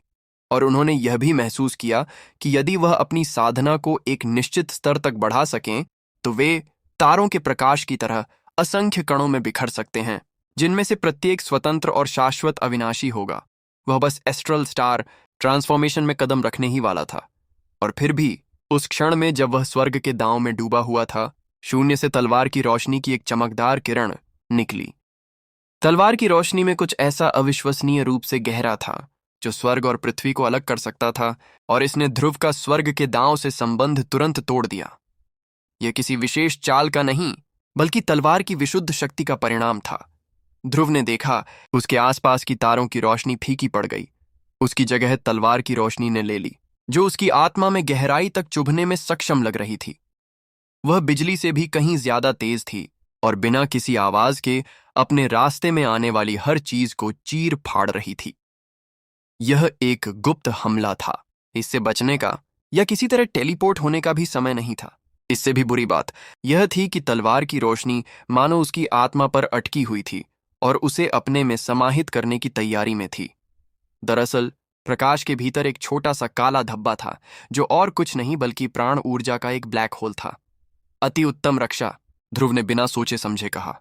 और उन्होंने यह भी महसूस किया कि यदि वह अपनी साधना को एक निश्चित स्तर तक बढ़ा सकें, तो वे तारों के प्रकाश की तरह असंख्य कणों में बिखर सकते हैं, जिनमें से प्रत्येक स्वतंत्र और शाश्वत अविनाशी होगा। वह बस एस्ट्रल स्टार ट्रांसफॉर्मेशन में कदम रखने ही वाला था। और फिर भी उस क्षण में जब वह स्वर्ग के दांव में डूबा हुआ था, शून्य से तलवार की रोशनी की एक चमकदार किरण निकली। तलवार की रोशनी में कुछ ऐसा अविश्वसनीय रूप से गहरा था जो स्वर्ग और पृथ्वी को अलग कर सकता था, और इसने ध्रुव का स्वर्ग के दांव से संबंध तुरंत तोड़ दिया। यह किसी विशेष चाल का नहीं, बल्कि तलवार की विशुद्ध शक्ति का परिणाम था। ध्रुव ने देखा, उसके आसपास की तारों की रोशनी फीकी पड़ गई। उसकी जगह तलवार की रोशनी ने ले ली, जो उसकी आत्मा में गहराई तक चुभने में सक्षम लग रही थी। वह बिजली से भी कहीं ज्यादा तेज थी और बिना किसी आवाज के अपने रास्ते में आने वाली हर चीज को चीर फाड़ रही थी। यह एक गुप्त हमला था। इससे बचने का या किसी तरह टेलीपोर्ट होने का भी समय नहीं था। इससे भी बुरी बात यह थी कि तलवार की रोशनी मानो उसकी आत्मा पर अटकी हुई थी और उसे अपने में समाहित करने की तैयारी में थी। दरअसल प्रकाश के भीतर एक छोटा सा काला धब्बा था, जो और कुछ नहीं बल्कि प्राण ऊर्जा का एक ब्लैक होल था। अति उत्तम रक्षा, ध्रुव ने बिना सोचे समझे कहा।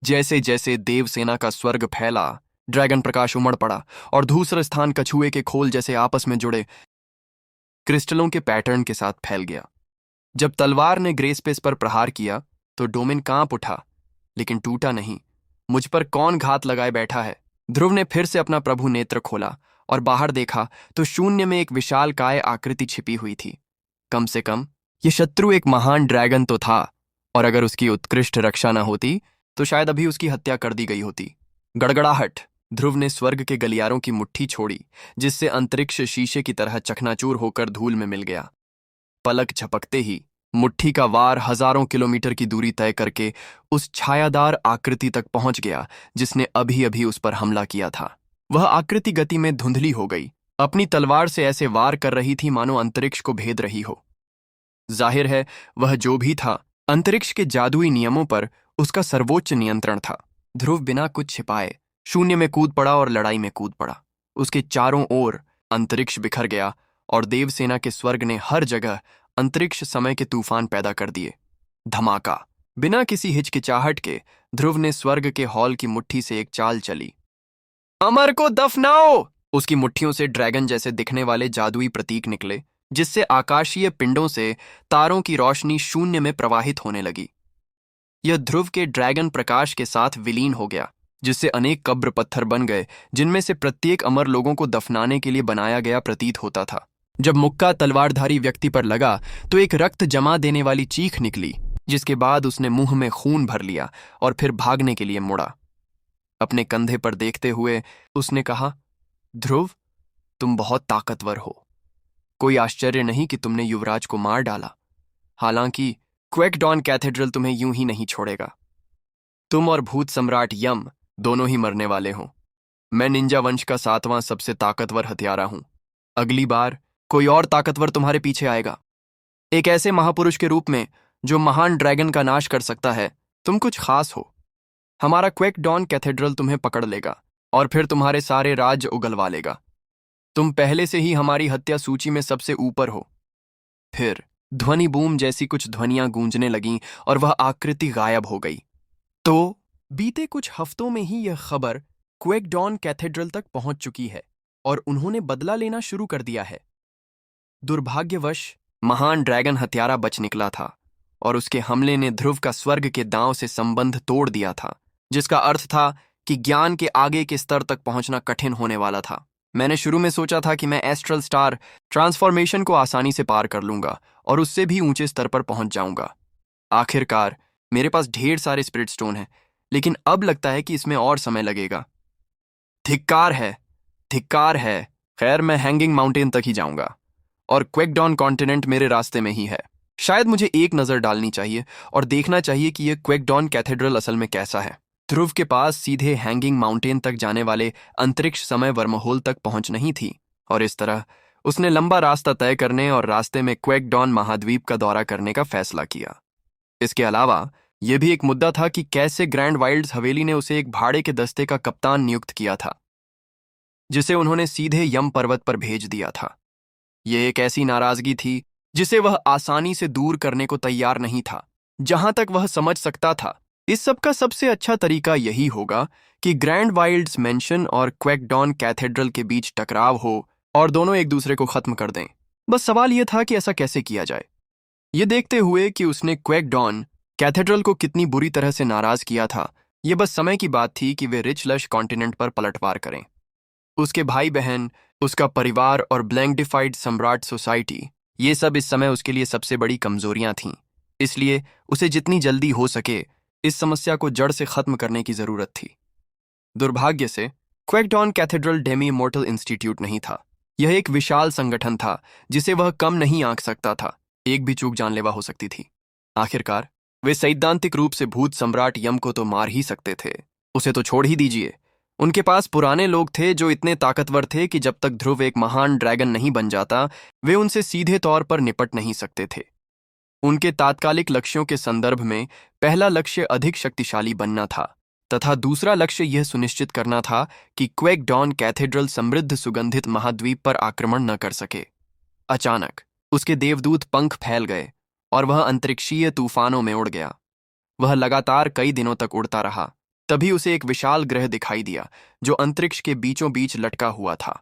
जैसे जैसे देवसेना का स्वर्ग फैला, ड्रैगन प्रकाश उमड़ पड़ा और दूसरा स्थान कछुए के खोल जैसे आपस में जुड़े क्रिस्टलों के पैटर्न के साथ फैल गया। जब तलवार ने ग्रे स्पेस पर प्रहार किया तो डोमेन कांप उठा, लेकिन टूटा नहीं। मुझ पर कौन घात लगाए बैठा है? ध्रुव ने फिर से अपना प्रभु नेत्र खोला और बाहर देखा तो शून्य में एक विशालकाय आकृति छिपी हुई थी। कम से कम ये शत्रु एक महान ड्रैगन तो था, और अगर उसकी उत्कृष्ट रक्षा न होती तो शायद अभी उसकी हत्या कर दी गई होती। गड़गड़ाहट। ध्रुव ने स्वर्ग के गलियारों की मुट्ठी छोड़ी, जिससे अंतरिक्ष शीशे की तरह चकनाचूर होकर धूल में मिल गया। पलक झपकते ही मुट्ठी का वार हजारों किलोमीटर की दूरी तय करके उस छायादार आकृति तक पहुंच गया जिसने अभी अभी उस पर हमला किया था। वह आकृति गति में धुंधली हो गई, अपनी तलवार से ऐसे वार कर रही थी मानो अंतरिक्ष को भेद रही हो। जाहिर है वह जो भी था, अंतरिक्ष के जादुई नियमों पर उसका सर्वोच्च नियंत्रण था। ध्रुव बिना कुछ छिपाए शून्य में कूद पड़ा और लड़ाई में कूद पड़ा। उसके चारों ओर अंतरिक्ष बिखर गया और देवसेना के स्वर्ग ने हर जगह अंतरिक्ष समय के तूफान पैदा कर दिए। धमाका। बिना किसी हिचकिचाहट के ध्रुव ने स्वर्ग के हॉल की मुट्ठी से एक चाल चली। अमर को दफनाओ! उसकी मुट्ठियों से ड्रैगन जैसे दिखने वाले जादुई प्रतीक निकले, जिससे आकाशीय पिंडों से तारों की रोशनी शून्य में प्रवाहित होने लगी। यह ध्रुव के ड्रैगन प्रकाश के साथ विलीन हो गया, जिससे अनेक कब्र पत्थर बन गए, जिनमें से प्रत्येक अमर लोगों को दफनाने के लिए बनाया गया प्रतीत होता था। जब मुक्का तलवारधारी व्यक्ति पर लगा तो एक रक्त जमा देने वाली चीख निकली, जिसके बाद उसने मुंह में खून भर लिया और फिर भागने के लिए मुड़ा। अपने कंधे पर देखते हुए उसने कहा, ध्रुव, तुम बहुत ताकतवर हो। कोई आश्चर्य नहीं कि तुमने युवराज को मार डाला। हालांकि क्वेकडॉन कैथेड्रल तुम्हें यूं ही नहीं छोड़ेगा। तुम और भूत सम्राट यम दोनों ही मरने वाले हो। मैं निंजा वंश का 7वां सबसे ताकतवर हत्यारा हूं। अगली बार कोई और ताकतवर तुम्हारे पीछे आएगा, एक ऐसे महापुरुष के रूप में जो महान ड्रैगन का नाश कर सकता है। तुम कुछ खास हो। हमारा क्वेकडॉन कैथेड्रल तुम्हें पकड़ लेगा और फिर तुम्हारे सारे राज्य उगलवा लेगा। तुम पहले से ही हमारी हत्या सूची में सबसे ऊपर हो। फिर ध्वनि बूम जैसी कुछ ध्वनियां गूंजने लगीं और वह आकृति गायब हो गई। तो बीते कुछ हफ्तों में ही यह खबर क्वेकडॉन कैथेड्रल तक पहुंच चुकी है और उन्होंने बदला लेना शुरू कर दिया है। दुर्भाग्यवश महान ड्रैगन हत्यारा बच निकला था और उसके हमले ने ध्रुव का स्वर्ग के दांव से संबंध तोड़ दिया था, जिसका अर्थ था कि ज्ञान के आगे के स्तर तक पहुंचना कठिन होने वाला था। मैंने शुरू में सोचा था कि मैं एस्ट्रल स्टार ट्रांसफॉर्मेशन को आसानी से पार कर लूंगा और उससे भी ऊंचे स्तर पर पहुंच जाऊंगा। आखिरकार मेरे पास ढेर सारे स्पिरिट स्टोन हैं, लेकिन अब लगता है कि इसमें और समय लगेगा। धिक्कार है, धिक्कार है। खैर, मैं हैंगिंग माउंटेन तक ही जाऊंगा और क्वेकडॉन कॉन्टिनेंट मेरे रास्ते में ही है। शायद मुझे एक नजर डालनी चाहिए और देखना चाहिए कि यह क्वेकडॉन कैथेड्रल असल में कैसा है। ध्रुव के पास सीधे हैंगिंग माउंटेन तक जाने वाले अंतरिक्ष समय वर्महोल तक पहुंच नहीं थी, और इस तरह उसने लंबा रास्ता तय करने और रास्ते में क्वेकडॉन महाद्वीप का दौरा करने का फैसला किया। इसके अलावा यह भी एक मुद्दा था कि कैसे ग्रैंड वाइल्ड्स हवेली ने उसे एक भाड़े के दस्ते का कप्तान नियुक्त किया था, जिसे उन्होंने सीधे यम पर्वत पर भेज दिया था। यह एक ऐसी नाराजगी थी जिसे वह आसानी से दूर करने को तैयार नहीं था। जहां तक वह समझ सकता था, इस सब का सबसे अच्छा तरीका यही होगा कि ग्रैंड वाइल्ड्स मेंशन और क्वेकडॉन कैथेड्रल के बीच टकराव हो और दोनों एक दूसरे को खत्म कर दें। बस सवाल यह था कि ऐसा कैसे किया जाए। ये देखते हुए कि उसने क्वेकडॉन कैथेड्रल को कितनी बुरी तरह से नाराज किया था, यह बस समय की बात थी कि वे रिच लश कॉन्टिनेंट पर पलटवार करें। उसके भाई बहन, उसका परिवार और ब्लैंकडिफाइड सम्राट सोसाइटी, ये सब इस समय उसके लिए सबसे बड़ी कमजोरियां थीं। इसलिए उसे जितनी जल्दी हो सके इस समस्या को जड़ से खत्म करने की जरूरत थी। दुर्भाग्य से क्वेकडॉन कैथेड्रल डेमी इमोर्टल इंस्टीट्यूट नहीं था। यह एक विशाल संगठन था जिसे वह कम नहीं आंक सकता था। एक भी चूक जानलेवा हो सकती थी। आखिरकार वे सैद्धांतिक रूप से भूत सम्राट यम को तो मार ही सकते थे, उसे तो छोड़ ही दीजिए। उनके पास पुराने लोग थे जो इतने ताकतवर थे कि जब तक ध्रुव एक महान ड्रैगन नहीं बन जाता, वे उनसे सीधे तौर पर निपट नहीं सकते थे। उनके तात्कालिक लक्ष्यों के संदर्भ में पहला लक्ष्य अधिक शक्तिशाली बनना था, तथा दूसरा लक्ष्य यह सुनिश्चित करना था कि क्वेकडॉन कैथेड्रल समृद्ध सुगंधित महाद्वीप पर आक्रमण न कर सके। अचानक उसके देवदूत पंख फैल गए और वह अंतरिक्षीय तूफानों में उड़ गया। वह लगातार कई दिनों तक उड़ता रहा। तभी उसे एक विशाल ग्रह दिखाई दिया जो अंतरिक्ष के बीचों बीच लटका हुआ था।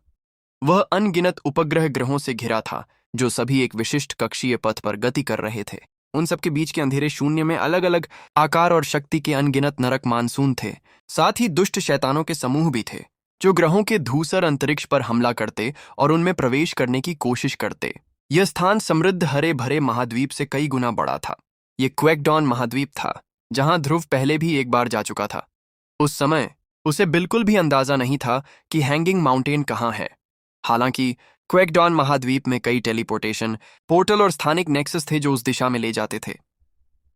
वह अनगिनत उपग्रह ग्रहों से घिरा था जो सभी एक विशिष्ट कक्षीय पथ पर गति कर रहे थे। उन सबके बीच के अंधेरे शून्य में अलग अलग आकार और शक्ति के अनगिनत नरक मानसून थे। साथ ही दुष्ट शैतानों के समूह भी थे जो ग्रहों के धूसर अंतरिक्ष पर हमला करते और उनमें प्रवेश करने की कोशिश करते। यह स्थान समृद्ध हरे भरे महाद्वीप से कई गुना बड़ा था। यह क्वेकडॉन महाद्वीप था जहां ध्रुव पहले भी एक बार जा चुका था। उस समय उसे बिल्कुल भी अंदाजा नहीं था कि हैंगिंग माउंटेन कहाँ है। हालांकि क्वेकडॉन महाद्वीप में कई टेलीपोर्टेशन पोर्टल और स्थानिक नेक्सस थे जो उस दिशा में ले जाते थे।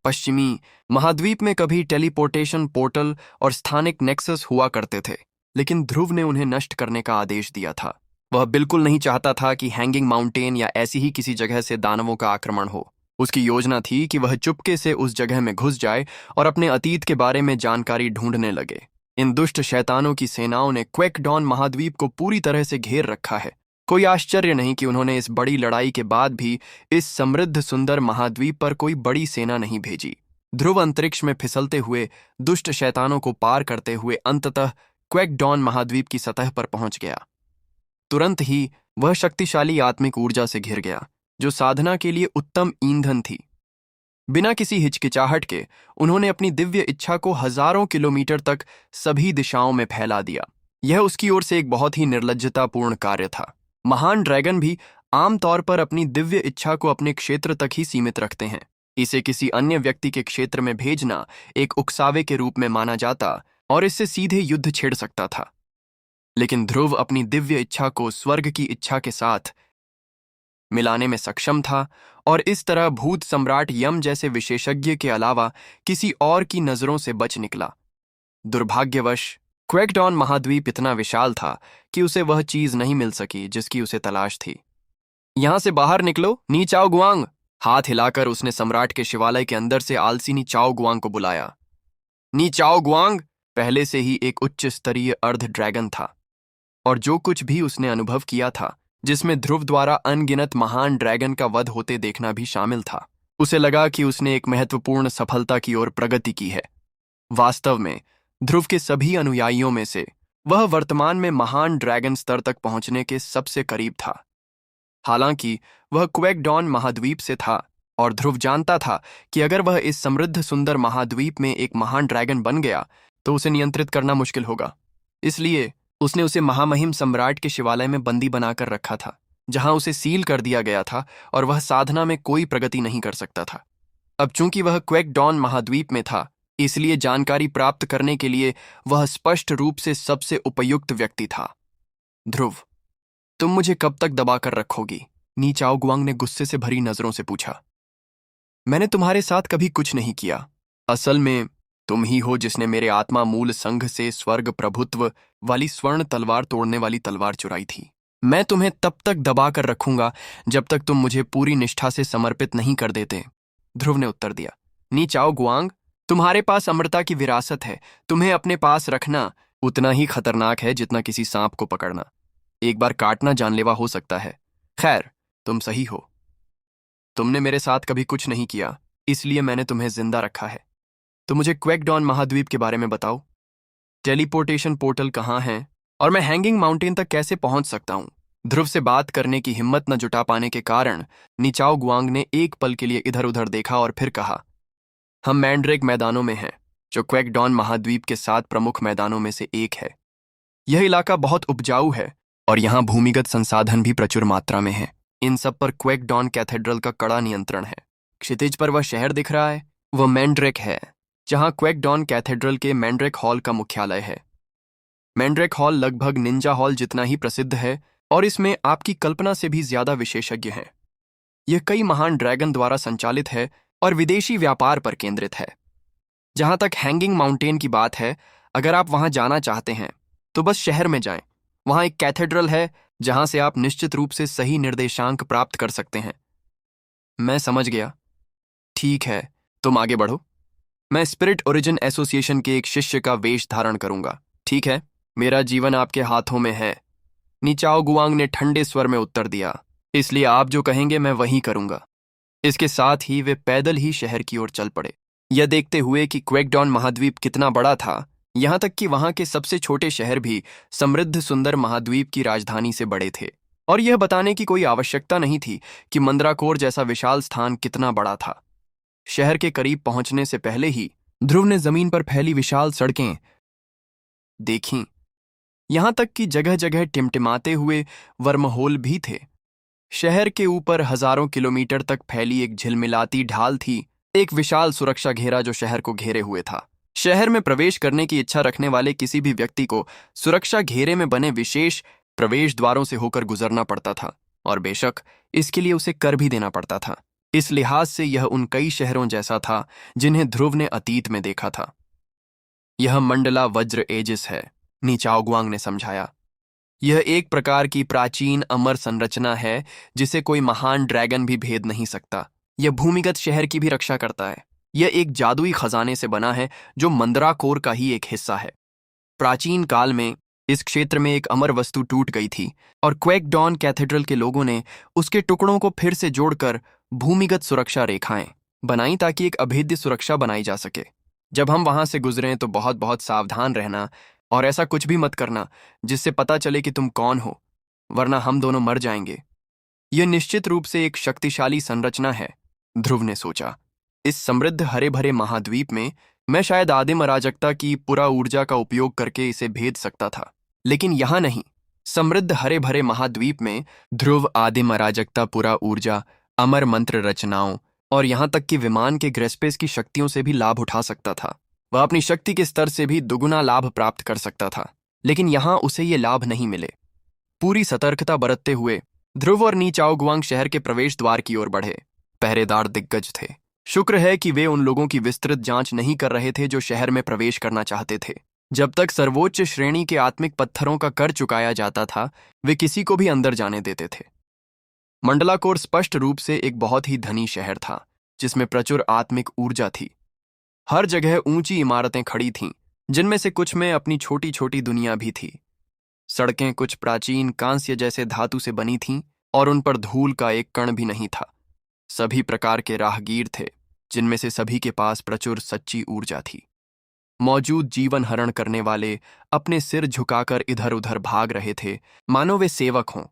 पश्चिमी महाद्वीप में कभी टेलीपोर्टेशन पोर्टल और स्थानिक नेक्सस हुआ करते थे, लेकिन ध्रुव ने उन्हें नष्ट करने का आदेश दिया था। वह बिल्कुल नहीं चाहता था कि हैंगिंग माउंटेन या ऐसी ही किसी जगह से दानवों का आक्रमण हो। उसकी योजना थी कि वह चुपके से उस जगह में घुस जाए और अपने अतीत के बारे में जानकारी ढूंढने लगे। इन दुष्ट शैतानों की सेनाओं ने क्वेकडॉन महाद्वीप को पूरी तरह से घेर रखा है। कोई आश्चर्य नहीं कि उन्होंने इस बड़ी लड़ाई के बाद भी इस समृद्ध सुंदर महाद्वीप पर कोई बड़ी सेना नहीं भेजी। ध्रुव अंतरिक्ष में फिसलते हुए दुष्ट शैतानों को पार करते हुए अंततः क्वेकडॉन महाद्वीप की सतह पर पहुंच गया। तुरंत ही वह शक्तिशाली आत्मिक ऊर्जा से घिर गया जो साधना के लिए उत्तम ईंधन थी। बिना किसी हिचकिचाहट के उन्होंने अपनी दिव्य इच्छा को हजारों किलोमीटर तक सभी दिशाओं में फैला दिया। यह उसकी ओर से एक बहुत ही निर्लज्जतापूर्ण कार्य था। महान ड्रैगन भी आमतौर पर अपनी दिव्य इच्छा को अपने क्षेत्र तक ही सीमित रखते हैं। इसे किसी अन्य व्यक्ति के क्षेत्र में भेजना एक उकसावे के रूप में माना जाता और इससे सीधे युद्ध छेड़ सकता था। लेकिन ध्रुव अपनी दिव्य इच्छा को स्वर्ग की इच्छा के साथ मिलाने में सक्षम था और इस तरह भूत सम्राट यम जैसे विशेषज्ञ के अलावा किसी और की नजरों से बच निकला। दुर्भाग्यवश क्वेकडॉन महाद्वीप इतना विशाल था कि उसे वह चीज नहीं मिल सकी जिसकी उसे तलाश थी। यहां से बाहर निकलो, नी चाओ गुआंग। हाथ हिलाकर उसने सम्राट के शिवालय के अंदर से आलसी नी चाओ गुआंग को बुलाया। नी चाओ गुआंग पहले से ही एक उच्च स्तरीय अर्ध ड्रैगन था और जो कुछ भी उसने अनुभव किया था, जिसमें ध्रुव द्वारा अनगिनत महान ड्रैगन का वध होते देखना भी शामिल था, उसे लगा कि उसने एक महत्वपूर्ण सफलता की ओर प्रगति की है। वास्तव में ध्रुव के सभी अनुयायियों में से वह वर्तमान में महान ड्रैगन स्तर तक पहुंचने के सबसे करीब था। हालांकि वह क्वेकडॉन महाद्वीप से था और ध्रुव जानता था कि अगर वह इस समृद्ध सुंदर महाद्वीप में एक महान ड्रैगन बन गया तो उसे नियंत्रित करना मुश्किल होगा। इसलिए उसने उसे महामहिम सम्राट के शिवालय में बंदी बनाकर रखा था, जहां उसे सील कर दिया गया था और वह साधना में कोई प्रगति नहीं कर सकता था। अब चूंकि वह क्वेकडॉन महाद्वीप में था, इसलिए जानकारी प्राप्त करने के लिए वह स्पष्ट रूप से सबसे उपयुक्त व्यक्ति था। ध्रुव, तुम मुझे कब तक दबाकर रखोगी? नी चाओ गुआंग ने गुस्से से भरी नजरों से पूछा। मैंने तुम्हारे साथ कभी कुछ नहीं किया। असल में तुम ही हो जिसने मेरे आत्मा मूल संघ से स्वर्ग प्रभुत्व वाली स्वर्ण तलवार तोड़ने वाली तलवार चुराई थी। मैं तुम्हें तब तक दबा कर रखूंगा जब तक तुम मुझे पूरी निष्ठा से समर्पित नहीं कर देते। ध्रुव ने उत्तर दिया। नी चाओ गुआंग, तुम्हारे पास अमरता की विरासत है। तुम्हें अपने पास रखना उतना ही खतरनाक है जितना किसी सांप को पकड़ना। एक बार काटना जानलेवा हो सकता है। खैर, तुम सही हो। तुमने मेरे साथ कभी कुछ नहीं किया, इसलिए मैंने तुम्हें जिंदा रखा है। तो मुझे क्वेकडॉन महाद्वीप के बारे में बताओ। टेलीपोर्टेशन पोर्टल कहाँ है और मैं हैंगिंग माउंटेन तक कैसे पहुंच सकता हूं? ध्रुव से बात करने की हिम्मत न जुटा पाने के कारण निचाओ गुआंग ने एक पल के लिए इधर उधर देखा और फिर कहा, हम मैंड्रेक मैदानों में हैं, जो क्वेकडॉन महाद्वीप के 7 प्रमुख मैदानों में से एक है। यह इलाका बहुत उपजाऊ है और यहाँ भूमिगत संसाधन भी प्रचुर मात्रा में है। इन सब पर क्वेकडॉन कैथेड्रल का कड़ा नियंत्रण है। क्षितिज पर वह शहर दिख रहा है, वह मैंड्रेक है, जहां क्वेकडॉन कैथेड्रल के मैंड्रेक हॉल का मुख्यालय है। मैंड्रेक हॉल लगभग निंजा हॉल जितना ही प्रसिद्ध है और इसमें आपकी कल्पना से भी ज्यादा विशेषज्ञ हैं। यह कई महान ड्रैगन द्वारा संचालित है और विदेशी व्यापार पर केंद्रित है। जहां तक हैंगिंग माउंटेन की बात है, अगर आप वहां जाना चाहते हैं तो बस शहर में जाएं। वहां एक कैथेड्रल है जहां से आप निश्चित रूप से सही निर्देशांक प्राप्त कर सकते हैं। मैं समझ गया। ठीक है, तुम आगे बढ़ो। मैं स्पिरिट ओरिजिन एसोसिएशन के एक शिष्य का वेश धारण करूंगा। ठीक है, मेरा जीवन आपके हाथों में है। निचाओ गुआंग ने ठंडे स्वर में उत्तर दिया। इसलिए आप जो कहेंगे मैं वही करूंगा। इसके साथ ही वे पैदल ही शहर की ओर चल पड़े, यह देखते हुए कि क्वेकडॉन महाद्वीप कितना बड़ा था, यहां तक कि वहां के सबसे छोटे शहर भी समृद्ध सुंदर महाद्वीप की राजधानी से बड़े थे। और यह बताने की कोई आवश्यकता नहीं थी कि मंद्राकोर जैसा विशाल स्थान कितना बड़ा था। शहर के करीब पहुंचने से पहले ही ध्रुव ने जमीन पर फैली विशाल सड़कें देखीं। यहां तक कि जगह जगह टिमटिमाते हुए वर्महोल भी थे। शहर के ऊपर हजारों किलोमीटर तक फैली एक झिलमिलाती ढाल थी, एक विशाल सुरक्षा घेरा जो शहर को घेरे हुए था। शहर में प्रवेश करने की इच्छा रखने वाले किसी भी व्यक्ति को सुरक्षा घेरे में बने विशेष प्रवेश द्वारों से होकर गुजरना पड़ता था, और बेशक इसके लिए उसे कर भी देना पड़ता था। इस लिहाज से यह उन कई शहरों जैसा था जिन्हें ध्रुव ने अतीत में देखा था। यह मंडला वज्र एजिस है, निचाओ गुआंग ने समझाया। यह एक प्रकार की प्राचीन अमर संरचना है जिसे कोई महान ड्रैगन भी भेद नहीं सकता। यह भूमिगत शहर की भी रक्षा करता है। यह एक जादुई खजाने से बना है जो मंद्राकोर का ही एक हिस्सा है। प्राचीन काल में इस क्षेत्र में एक अमर वस्तु टूट गई थी और क्वेकडॉन कैथेड्रल के लोगों ने उसके टुकड़ों को फिर से जोड़कर भूमिगत सुरक्षा रेखाएं बनाई ताकि एक अभेद्य सुरक्षा बनाई जा सके। जब हम वहां से गुजरें तो बहुत बहुत सावधान रहना और ऐसा कुछ भी मत करना जिससे पता चले कि तुम कौन हो, वरना हम दोनों मर जाएंगे। यह निश्चित रूप से एक शक्तिशाली संरचना है, ध्रुव ने सोचा। इस समृद्ध हरे भरे महाद्वीप में मैं शायद आदिम अराजकता की पूरा ऊर्जा का उपयोग करके इसे भेद सकता था, लेकिन यहां नहीं। समृद्ध हरे भरे महाद्वीप में ध्रुव आदिम अराजकता पूरा ऊर्जा, अमर मंत्र रचनाओं और यहां तक कि विमान के ग्रेस्पेस की शक्तियों से भी लाभ उठा सकता था। वह अपनी शक्ति के स्तर से भी दुगुना लाभ प्राप्त कर सकता था, लेकिन यहां उसे ये लाभ नहीं मिले। पूरी सतर्कता बरतते हुए ध्रुव और निचाओ गुआंग शहर के प्रवेश द्वार की ओर बढ़े। पहरेदार दिग्गज थे। शुक्र है कि वे उन लोगों की विस्तृत जांच नहीं कर रहे थे जो शहर में प्रवेश करना चाहते थे। जब तक सर्वोच्च श्रेणी के आत्मिक पत्थरों का कर चुकाया जाता था, वे किसी को भी अंदर जाने देते थे। मंडलाकोर स्पष्ट रूप से एक बहुत ही धनी शहर था जिसमें प्रचुर आत्मिक ऊर्जा थी। हर जगह ऊंची इमारतें खड़ी थीं, जिनमें से कुछ में अपनी छोटी छोटी दुनिया भी थी। सड़कें कुछ प्राचीन कांस्य जैसे धातु से बनी थीं और उन पर धूल का एक कण भी नहीं था। सभी प्रकार के राहगीर थे, जिनमें से सभी के पास प्रचुर सच्ची ऊर्जा थी। मौजूद जीवन हरण करने वाले अपने सिर झुकाकर इधर उधर भाग रहे थे, मानो वे सेवक हों।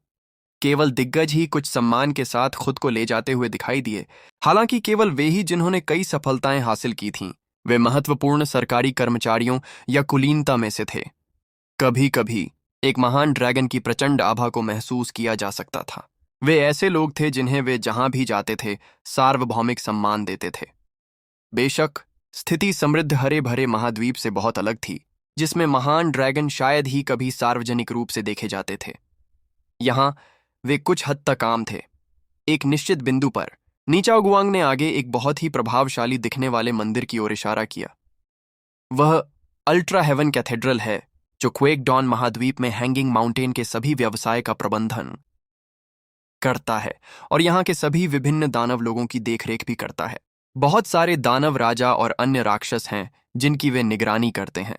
केवल दिग्गज ही कुछ सम्मान के साथ खुद को ले जाते हुए दिखाई दिए, हालांकि केवल वे ही जिन्होंने कई सफलताएं हासिल की थीं। वे महत्वपूर्ण सरकारी कर्मचारियों या कुलीनता में से थे। कभी कभी एक महान ड्रैगन की प्रचंड आभा को महसूस किया जा सकता था। वे ऐसे लोग थे जिन्हें वे जहां भी जाते थे सार्वभौमिक सम्मान देते थे। बेशक स्थिति समृद्ध हरे भरे महाद्वीप से बहुत अलग थी, जिसमें महान ड्रैगन शायद ही कभी सार्वजनिक रूप से देखे जाते थे। यहां वे कुछ हद तक आम थे। एक निश्चित बिंदु पर निचाओ गुआंग ने आगे एक बहुत ही प्रभावशाली दिखने वाले मंदिर की ओर इशारा किया। वह अल्ट्रा हेवन कैथेड्रल है, जो क्वेकडॉन महाद्वीप में हैंगिंग माउंटेन के सभी व्यवसाय का प्रबंधन करता है और यहाँ के सभी विभिन्न दानव लोगों की देखरेख भी करता है। बहुत सारे दानव राजा और अन्य राक्षस हैं जिनकी वे निगरानी करते हैं।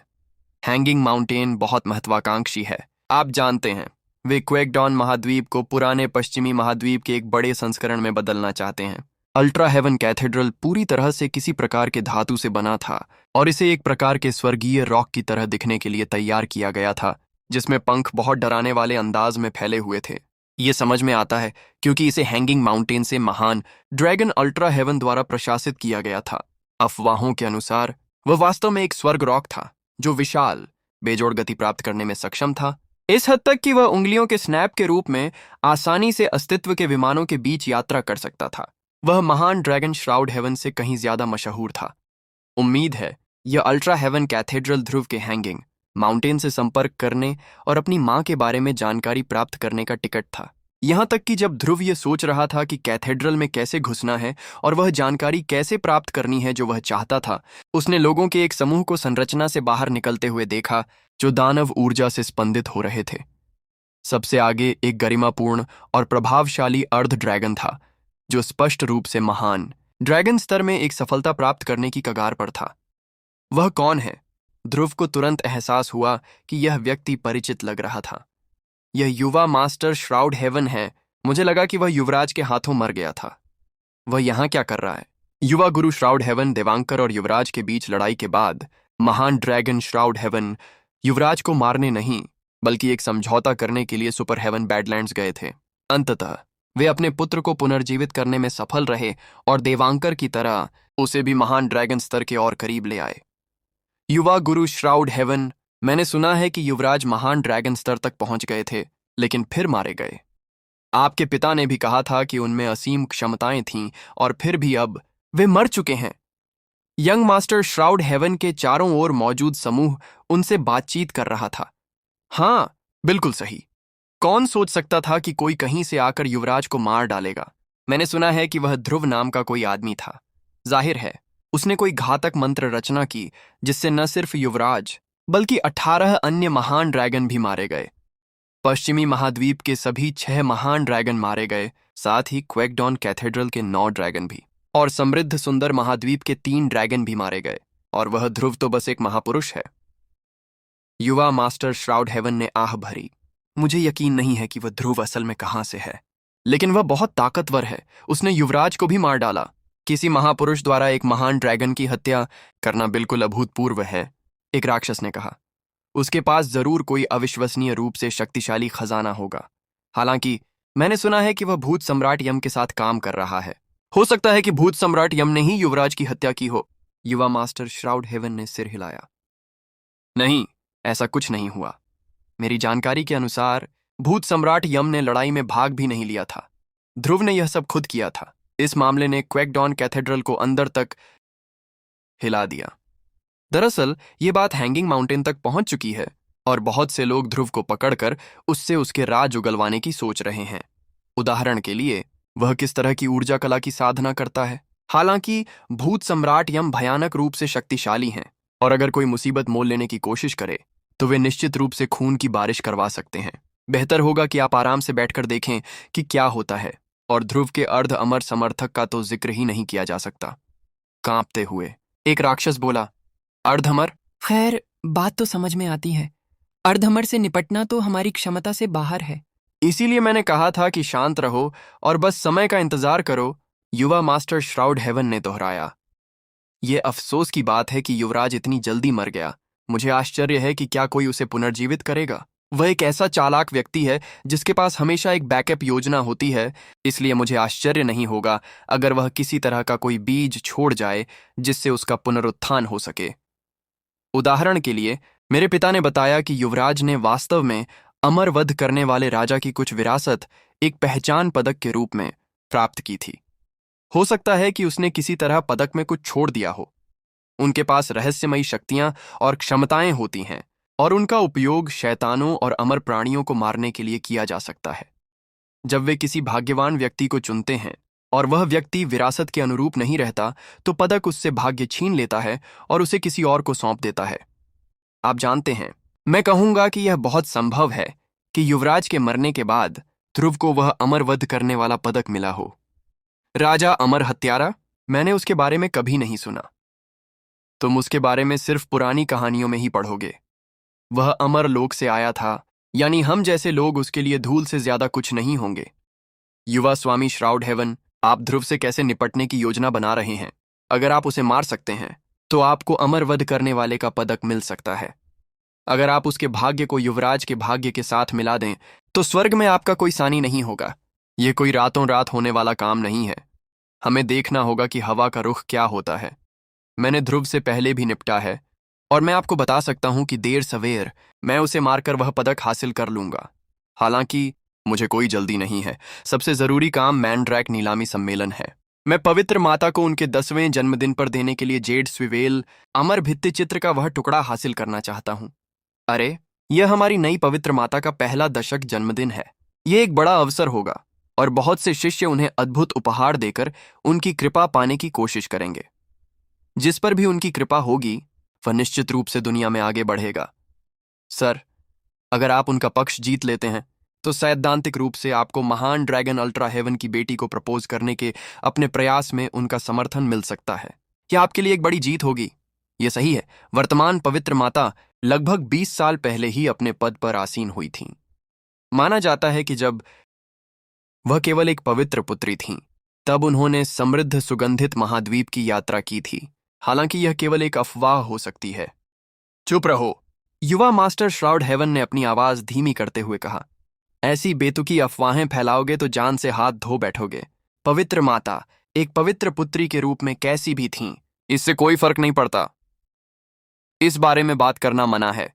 हैंगिंग माउंटेन बहुत महत्वाकांक्षी है। आप जानते हैं, वे क्वेकडॉन महाद्वीप को पुराने पश्चिमी महाद्वीप के एक बड़े संस्करण में बदलना चाहते हैं। अल्ट्रा हेवन कैथेड्रल पूरी तरह से किसी प्रकार के धातु से बना था और इसे एक प्रकार के स्वर्गीय रॉक की तरह दिखने के लिए तैयार किया गया था, जिसमें पंख बहुत डराने वाले अंदाज में फैले हुए थे। ये समझ में आता है क्योंकि इसे हैंगिंग माउंटेन से महान ड्रैगन अल्ट्रा हेवन द्वारा प्रशासित किया गया था। अफवाहों के अनुसार वह वास्तव में एक स्वर्ग रॉक था जो विशाल, बेजोड़ गति प्राप्त करने में सक्षम था, इस हद तक कि वह उंगलियों के स्नैप के रूप में आसानी से अस्तित्व के विमानों के बीच यात्रा कर सकता था। वह महान ड्रैगन श्राउड हेवन से कहीं ज्यादा मशहूर था। उम्मीद है यह अल्ट्रा हेवन कैथेड्रल ध्रुव के हैंगिंग माउंटेन से संपर्क करने और अपनी मां के बारे में जानकारी प्राप्त करने का टिकट था। यहां तक कि जब ध्रुव यह सोच रहा था कि कैथेड्रल में कैसे घुसना है और वह जानकारी कैसे प्राप्त करनी है जो वह चाहता था, उसने लोगों के एक समूह को संरचना से बाहर निकलते हुए देखा जो दानव ऊर्जा से स्पंदित हो रहे थे। सबसे आगे एक गरिमापूर्ण और प्रभावशाली अर्ध ड्रैगन था जो स्पष्ट रूप से महान ड्रैगन स्तर में एक सफलता प्राप्त करने की कगार पर था। वह कौन है? ध्रुव को तुरंत एहसास हुआ कि यह व्यक्ति परिचित लग रहा था। यह युवा मास्टर श्राउड हेवन है। मुझे लगा कि वह युवराज के हाथों मर गया था। वह यहाँ क्या कर रहा है? युवा गुरु श्राउड हेवन देवांकर और युवराज के बीच लड़ाई के बाद महान ड्रैगन श्राउड हेवन युवराज को मारने नहीं बल्कि एक समझौता करने के लिए सुपर हेवन बैडलैंड्स गए थे। अंततः वे अपने पुत्र को पुनर्जीवित करने में सफल रहे और देवांकर की तरह उसे भी महान ड्रैगन स्तर के और करीब ले आए। युवा गुरु श्राउड हेवन, मैंने सुना है कि युवराज महान ड्रैगन स्तर तक पहुंच गए थे लेकिन फिर मारे गए। आपके पिता ने भी कहा था कि उनमें असीम क्षमताएं थीं और फिर भी अब वे मर चुके हैं। यंग मास्टर श्राउड हेवन के चारों ओर मौजूद समूह उनसे बातचीत कर रहा था। हाँ, बिल्कुल सही। कौन सोच सकता था कि कोई कहीं से आकर युवराज को मार डालेगा? मैंने सुना है कि वह ध्रुव नाम का कोई आदमी था। जाहिर है उसने कोई घातक मंत्र रचना की जिससे न सिर्फ युवराज बल्कि 18 अन्य महान ड्रैगन भी मारे गए। पश्चिमी महाद्वीप के सभी 6 महान ड्रैगन मारे गए, साथ ही क्वेकडॉन कैथेड्रल के 9 ड्रैगन भी, और समृद्ध सुंदर महाद्वीप के 3 ड्रैगन भी मारे गए। और वह ध्रुव तो बस एक महापुरुष है। युवा मास्टर श्राउड हेवन ने आह भरी। मुझे यकीन नहीं है कि वह ध्रुव असल में कहां से है, लेकिन वह बहुत ताकतवर है। उसने युवराज को भी मार डाला। किसी महापुरुष द्वारा एक महान ड्रैगन की हत्या करना बिल्कुल अभूतपूर्व है, एक राक्षस ने कहा। उसके पास जरूर कोई अविश्वसनीय रूप से शक्तिशाली खजाना होगा। हालांकि मैंने सुना है कि वह भूत सम्राट यम के साथ काम कर रहा है। हो सकता है कि भूत सम्राट यम ने ही युवराज की हत्या की हो। युवा मास्टर श्राउड हेवन ने सिर हिलाया। नहीं, ऐसा कुछ नहीं हुआ। मेरी जानकारी के अनुसार भूत सम्राट यम ने लड़ाई में भाग भी नहीं लिया था। ध्रुव ने यह सब खुद किया था। इस मामले ने क्वेकडॉन कैथेड्रल को अंदर तक हिला दिया। दरअसल ये बात हैंगिंग माउंटेन तक पहुंच चुकी है और बहुत से लोग ध्रुव को पकड़कर उससे उसके राज उगलवाने की सोच रहे हैं। उदाहरण के लिए, वह किस तरह की ऊर्जा कला की साधना करता है। हालांकि भूत सम्राट यम भयानक रूप से शक्तिशाली हैं और अगर कोई मुसीबत मोल लेने की कोशिश करे तो वे निश्चित रूप से खून की बारिश करवा सकते हैं। बेहतर होगा कि आप आराम से बैठकर देखें कि क्या होता है। और ध्रुव के अर्ध अमर समर्थक का तो जिक्र ही नहीं किया जा सकता। कांपते हुए एक राक्षस बोला, अर्धअमर? खैर, बात तो समझ में आती है। अर्धअमर से निपटना तो हमारी क्षमता से बाहर है। इसीलिए मैंने कहा था कि शांत रहो और बस समय का इंतजार करो, युवा मास्टर श्राउड हेवन ने दोहराया। यह अफसोस की बात है कि युवराज इतनी जल्दी मर गया। मुझे आश्चर्य है कि क्या कोई उसे पुनर्जीवित करेगा। वह एक ऐसा चालाक व्यक्ति है जिसके पास हमेशा एक बैकअप योजना होती है, इसलिए मुझे आश्चर्य नहीं होगा अगर वह किसी तरह का कोई बीज छोड़ जाए जिससे उसका पुनरुत्थान हो सके। उदाहरण के लिए, मेरे पिता ने बताया कि युवराज ने वास्तव में अमर वध करने वाले राजा की कुछ विरासत एक पहचान पदक के रूप में प्राप्त की थी। हो सकता है कि उसने किसी तरह पदक में कुछ छोड़ दिया हो। उनके पास रहस्यमयी शक्तियां और क्षमताएं होती हैं और उनका उपयोग शैतानों और अमर प्राणियों को मारने के लिए किया जा सकता है। जब वे किसी भाग्यवान व्यक्ति को चुनते हैं और वह व्यक्ति विरासत के अनुरूप नहीं रहता तो पदक उससे भाग्य छीन लेता है और उसे किसी और को सौंप देता है। आप जानते हैं, मैं कहूंगा कि यह बहुत संभव है कि युवराज के मरने के बाद ध्रुव को वह अमरवध करने वाला पदक मिला हो। राजा अमर हत्यारा, मैंने उसके बारे में कभी नहीं सुना। तुम उसके बारे में सिर्फ पुरानी कहानियों में ही पढ़ोगे। वह अमर लोक से आया था, यानी हम जैसे लोग उसके लिए धूल से ज्यादा कुछ नहीं होंगे। युवा स्वामी श्राउड हेवन, आप ध्रुव से कैसे निपटने की योजना बना रहे हैं? अगर आप उसे मार सकते हैं तो आपको अमरवध करने वाले का पदक मिल सकता है। अगर आप उसके भाग्य को युवराज के भाग्य के साथ मिला दें तो स्वर्ग में आपका कोई सानी नहीं होगा। यह कोई रातों रात होने वाला काम नहीं है। हमें देखना होगा कि हवा का रुख क्या होता है। मैंने ध्रुव से पहले भी निपटा है और मैं आपको बता सकता हूं कि देर सवेर मैं उसे मारकर वह पदक हासिल कर लूंगा। हालांकि मुझे कोई जल्दी नहीं है। सबसे जरूरी काम मैंड्रैक नीलामी सम्मेलन है। मैं पवित्र माता को उनके 10वें जन्मदिन पर देने के लिए जेड स्विवेल अमर भित्ति चित्र का वह टुकड़ा हासिल करना चाहता हूं। अरे, यह हमारी नई पवित्र माता का पहला दशक जन्मदिन है। यह एक बड़ा अवसर होगा और बहुत से शिष्य उन्हें अद्भुत उपहार देकर उनकी कृपा पाने की कोशिश करेंगे। जिस पर भी उनकी कृपा होगी वह निश्चित रूप से दुनिया में आगे बढ़ेगा। सर, अगर आप उनका पक्ष जीत लेते हैं तो सैद्धांतिक रूप से आपको महान ड्रैगन अल्ट्रा हेवन की बेटी को प्रपोज करने के अपने प्रयास में उनका समर्थन मिल सकता है। यह आपके लिए एक बड़ी जीत होगी। यह सही है, वर्तमान पवित्र माता लगभग 20 साल पहले ही अपने पद पर आसीन हुई थीं। माना जाता है कि जब वह केवल एक पवित्र पुत्री थीं, तब उन्होंने समृद्ध सुगंधित महाद्वीप की यात्रा की थी। हालांकि यह केवल एक अफवाह हो सकती है। चुप रहो, युवा मास्टर श्राउड हेवन ने अपनी आवाज धीमी करते हुए कहा। ऐसी बेतुकी अफवाहें फैलाओगे तो जान से हाथ धो बैठोगे। पवित्र माता एक पवित्र पुत्री के रूप में कैसी भी थीं, इससे कोई फर्क नहीं पड़ता। इस बारे में बात करना मना है।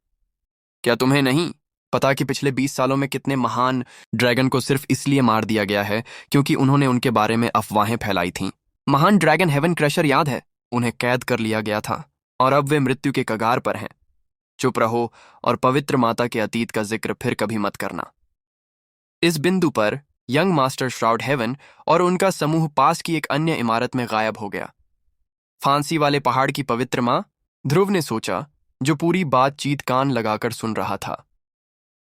क्या तुम्हें नहीं पता कि पिछले 20 सालों में कितने महान ड्रैगन को सिर्फ इसलिए मार दिया गया है क्योंकि उन्होंने उनके बारे में अफवाहें फैलाई थीं? महान ड्रैगन हेवन क्रशर याद है? उन्हें कैद कर लिया गया था और अब वे मृत्यु के कगार पर हैं। चुप रहो और पवित्र माता के अतीत का जिक्र फिर कभी मत करना। इस बिंदु पर यंग मास्टर श्राउड हेवन और उनका समूह पास की एक अन्य इमारत में गायब हो गया। फांसी वाले पहाड़ की पवित्र मां, ध्रुव ने सोचा, जो पूरी बातचीत कान लगाकर सुन रहा था।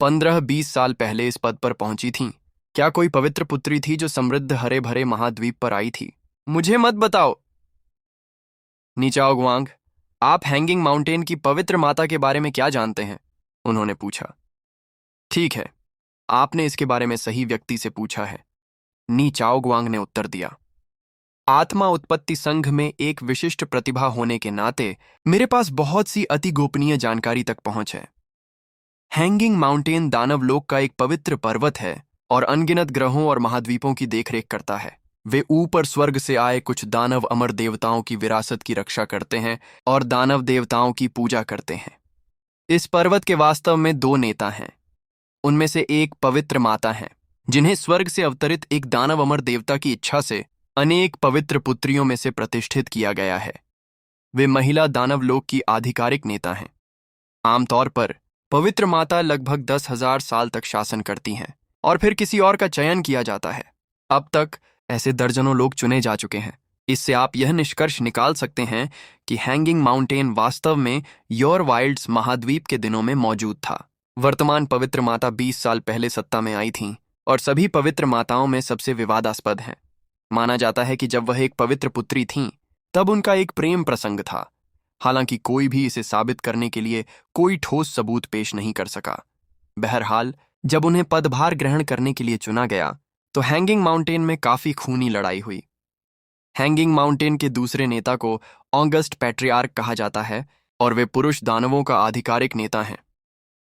15-20 साल पहले इस पद पर पहुंची थीं। क्या कोई पवित्र पुत्री थी जो समृद्ध हरे भरे महाद्वीप पर आई थी? मुझे मत बताओ। नीचाओ गुआंग, आप हैंगिंग माउंटेन की पवित्र माता के बारे में क्या जानते हैं? उन्होंने पूछा। ठीक है, आपने इसके बारे में सही व्यक्ति से पूछा है, नी चाओ गुआंग ने उत्तर दिया। आत्मा उत्पत्ति संघ में एक विशिष्ट प्रतिभा होने के नाते मेरे पास बहुत सी अति गोपनीय जानकारी तक पहुंच है। हैंगिंग माउंटेन दानव लोक का एक पवित्र पर्वत है और अनगिनत ग्रहों और महाद्वीपों की देखरेख करता है। वे ऊपर स्वर्ग से आए कुछ दानव अमर देवताओं की विरासत की रक्षा करते हैं और दानव देवताओं की पूजा करते हैं। इस पर्वत के वास्तव में 2 नेता हैं। उनमें से एक पवित्र माता हैं, जिन्हें स्वर्ग से अवतरित एक दानव अमर देवता की इच्छा से अनेक पवित्र पुत्रियों में से प्रतिष्ठित किया गया है। वे महिला दानव लोक की आधिकारिक नेता हैं। आमतौर पर पवित्र माता लगभग 10,000 साल तक शासन करती हैं और फिर किसी और का चयन किया जाता है। अब तक ऐसे दर्जनों लोग चुने जा चुके हैं। इससे आप यह निष्कर्ष निकाल सकते हैं कि हैंगिंग माउंटेन वास्तव में योर वाइल्ड्स महाद्वीप के दिनों में मौजूद था। वर्तमान पवित्र माता 20 साल पहले सत्ता में आई थीं और सभी पवित्र माताओं में सबसे विवादास्पद हैं। माना जाता है कि जब वह एक पवित्र पुत्री थीं, तब उनका एक प्रेम प्रसंग था। हालांकि कोई भी इसे साबित करने के लिए कोई ठोस सबूत पेश नहीं कर सका। बहरहाल, जब उन्हें पदभार ग्रहण करने के लिए चुना गया तो हैंगिंग माउंटेन में काफी खूनी लड़ाई हुई। हैंगिंग माउंटेन के दूसरे नेता को ऑगस्ट पैट्रियार्क कहा जाता है और वे पुरुष दानवों का आधिकारिक नेता हैं।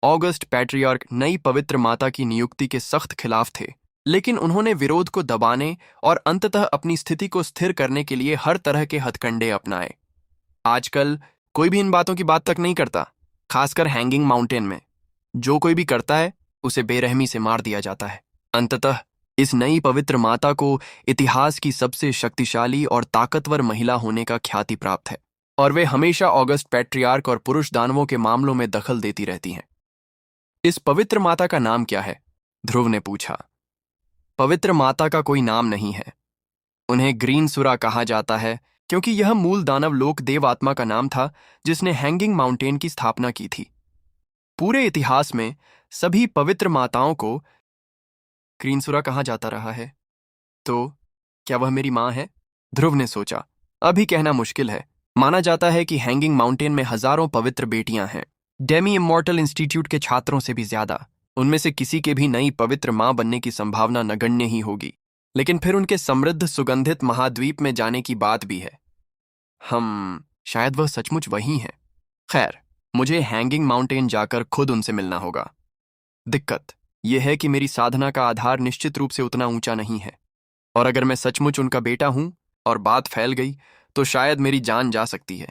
ऑगस्ट पैट्रियार्क नई पवित्र माता की नियुक्ति के सख्त खिलाफ थे, लेकिन उन्होंने विरोध को दबाने और अंततः अपनी स्थिति को स्थिर करने के लिए हर तरह के हथकंडे अपनाए। आजकल कोई भी इन बातों की बात तक नहीं करता, खासकर हैंगिंग माउंटेन में। जो कोई भी करता है उसे बेरहमी से मार दिया जाता है। अंततः इस नई पवित्र माता को इतिहास की सबसे शक्तिशाली और ताकतवर महिला होने का ख्याति प्राप्त है और वे हमेशा ऑगस्ट पैट्रियार्क और पुरुष दानवों के मामलों में दखल देती रहती हैं। इस पवित्र माता का नाम क्या है? ध्रुव ने पूछा। पवित्र माता का कोई नाम नहीं है। उन्हें ग्रीन सुरा कहा जाता है क्योंकि यह मूल दानव लोक देव आत्मा का नाम था जिसने हैंगिंग माउंटेन की स्थापना की थी। पूरे इतिहास में सभी पवित्र माताओं को ग्रीन सुरा कहा जाता रहा है। तो क्या वह मेरी माँ है? ध्रुव ने सोचा। अभी कहना मुश्किल है। माना जाता है कि हैंगिंग माउंटेन में हजारों पवित्र बेटियां हैं, डेमी इमॉर्टल इंस्टीट्यूट के छात्रों से भी ज्यादा। उनमें से किसी के भी नई पवित्र माँ बनने की संभावना नगण्य ही होगी। लेकिन फिर उनके समृद्ध सुगंधित महाद्वीप में जाने की बात भी है। शायद वह सचमुच वही हैं। खैर, मुझे हैंगिंग माउंटेन जाकर खुद उनसे मिलना होगा। दिक्कत यह है कि मेरी साधना का आधार निश्चित रूप से उतना ऊंचा नहीं है, और अगर मैं सचमुच उनका बेटा हूं और बात फैल गई तो शायद मेरी जान जा सकती है।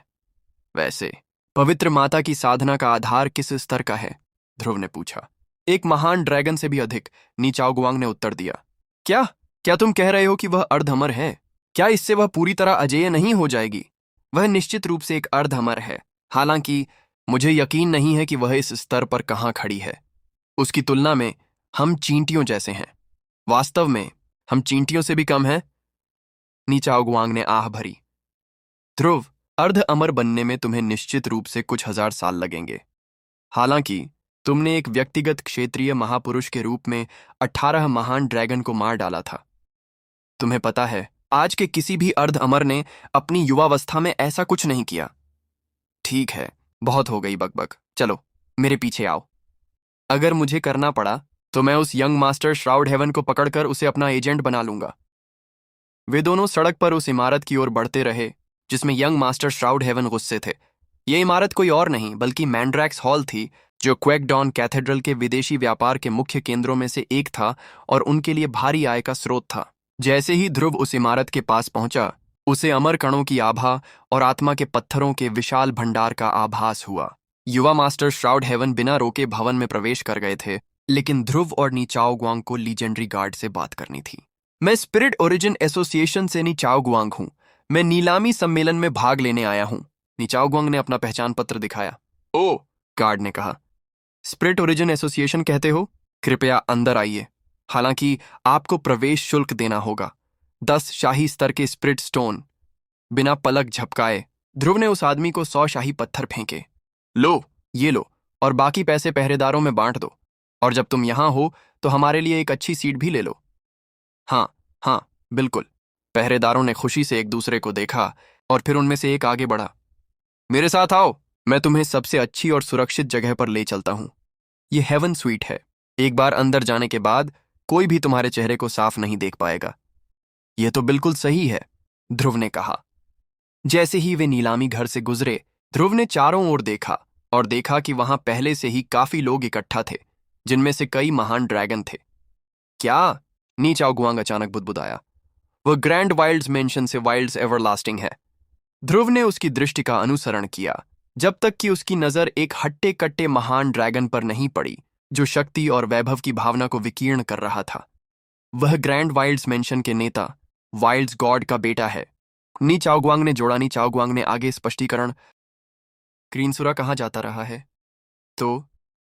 वैसे पवित्र माता की साधना का आधार किस स्तर का है? ध्रुव ने पूछा। एक महान ड्रैगन से भी अधिक, नीचाओ गुआंग ने उत्तर दिया। क्या क्या तुम कह रहे हो कि वह अर्धअमर है? क्या इससे वह पूरी तरह अजेय नहीं हो जाएगी? वह निश्चित रूप से एक अर्धअमर है, हालांकि मुझे यकीन नहीं है कि वह इस स्तर पर कहां खड़ी है। उसकी तुलना में हम चींटियों जैसे हैं। वास्तव में हम चींटियों से भी कम हैं। नीचाओ गुआंग ने आह भरी। ध्रुव, अर्ध अमर बनने में तुम्हें निश्चित रूप से कुछ हजार साल लगेंगे। हालांकि तुमने एक व्यक्तिगत क्षेत्रीय महापुरुष के रूप में 18 महान ड्रैगन को मार डाला था। तुम्हें पता है, आज के किसी भी अर्ध अमर ने अपनी युवावस्था में ऐसा कुछ नहीं किया। ठीक है, बहुत हो गई बकबक। चलो मेरे पीछे आओ। अगर मुझे करना पड़ा तो मैं उस यंग मास्टर श्राउड हेवन को पकड़कर उसे अपना एजेंट बना लूंगा। वे दोनों सड़क पर उस इमारत की ओर बढ़ते रहे जिसमें यंग मास्टर श्राउड हेवन गुस्से थे। यह इमारत कोई और नहीं बल्कि मैंड्रैक्स हॉल थी, जो क्वेकडॉन कैथेड्रल के विदेशी व्यापार के मुख्य केंद्रों में से एक था और उनके लिए भारी आय का स्रोत था। जैसे ही ध्रुव उस इमारत के पास पहुंचा, उसे अमर कणों की आभा और आत्मा के पत्थरों के विशाल भंडार का आभास हुआ। युवा मास्टर श्राउड हेवन बिना रोके भवन में प्रवेश कर गए थे, लेकिन ध्रुव और नीचाओ गुआंग को लीजेंडरी गार्ड से बात करनी थी। मैं स्पिरिट ओरिजिन एसोसिएशन से नीचाओ गुआंग हूं। मैं नीलामी सम्मेलन में भाग लेने आया हूं। नीचाओ गुआंग ने अपना पहचान पत्र दिखाया। ओ, गार्ड ने कहा। स्पिरिट ओरिजिन एसोसिएशन कहते हो? कृपया अंदर आइए। हालांकि आपको प्रवेश शुल्क देना होगा। 10 शाही स्तर के स्पिरिट स्टोन। बिना पलक झपकाए ध्रुव ने उस आदमी को 100 शाही पत्थर फेंके। लो, ये लो, और बाकी पैसे पहरेदारों में बांट दो। और जब तुम यहां हो तो हमारे लिए एक अच्छी सीट भी ले लो। हाँ हाँ, बिल्कुल। पहरेदारों ने खुशी से एक दूसरे को देखा और फिर उनमें से एक आगे बढ़ा। मेरे साथ आओ, मैं तुम्हें सबसे अच्छी और सुरक्षित जगह पर ले चलता हूं। यह हेवन स्वीट है। एक बार अंदर जाने के बाद कोई भी तुम्हारे चेहरे को साफ नहीं देख पाएगा। यह तो बिल्कुल सही है, ध्रुव ने कहा। जैसे ही वे नीलामी घर से गुजरे, ध्रुव ने चारों ओर देखा और देखा कि वहां पहले से ही काफी लोग इकट्ठा थे, जिनमें से कई महान ड्रैगन थे। क्या? नीचाओ गुआंग अचानक बुदबुदाया। वह ग्रैंड वाइल्ड्स मेंशन से वाइल्ड्स एवरलास्टिंग है। ध्रुव ने उसकी दृष्टि का अनुसरण किया जब तक कि उसकी नजर एक हट्टे कट्टे महान ड्रैगन पर नहीं पड़ी, जो शक्ति और वैभव की भावना को विकीर्ण कर रहा था। वह ग्रैंड वाइल्ड्स मेंशन के नेता वाइल्ड्स गॉड का बेटा है। नीचाओ गुआंग ने जोड़ा। नीचाओ गुआंग ने आगे स्पष्टीकरण। क्रीनसुरा कहा जाता रहा है। तो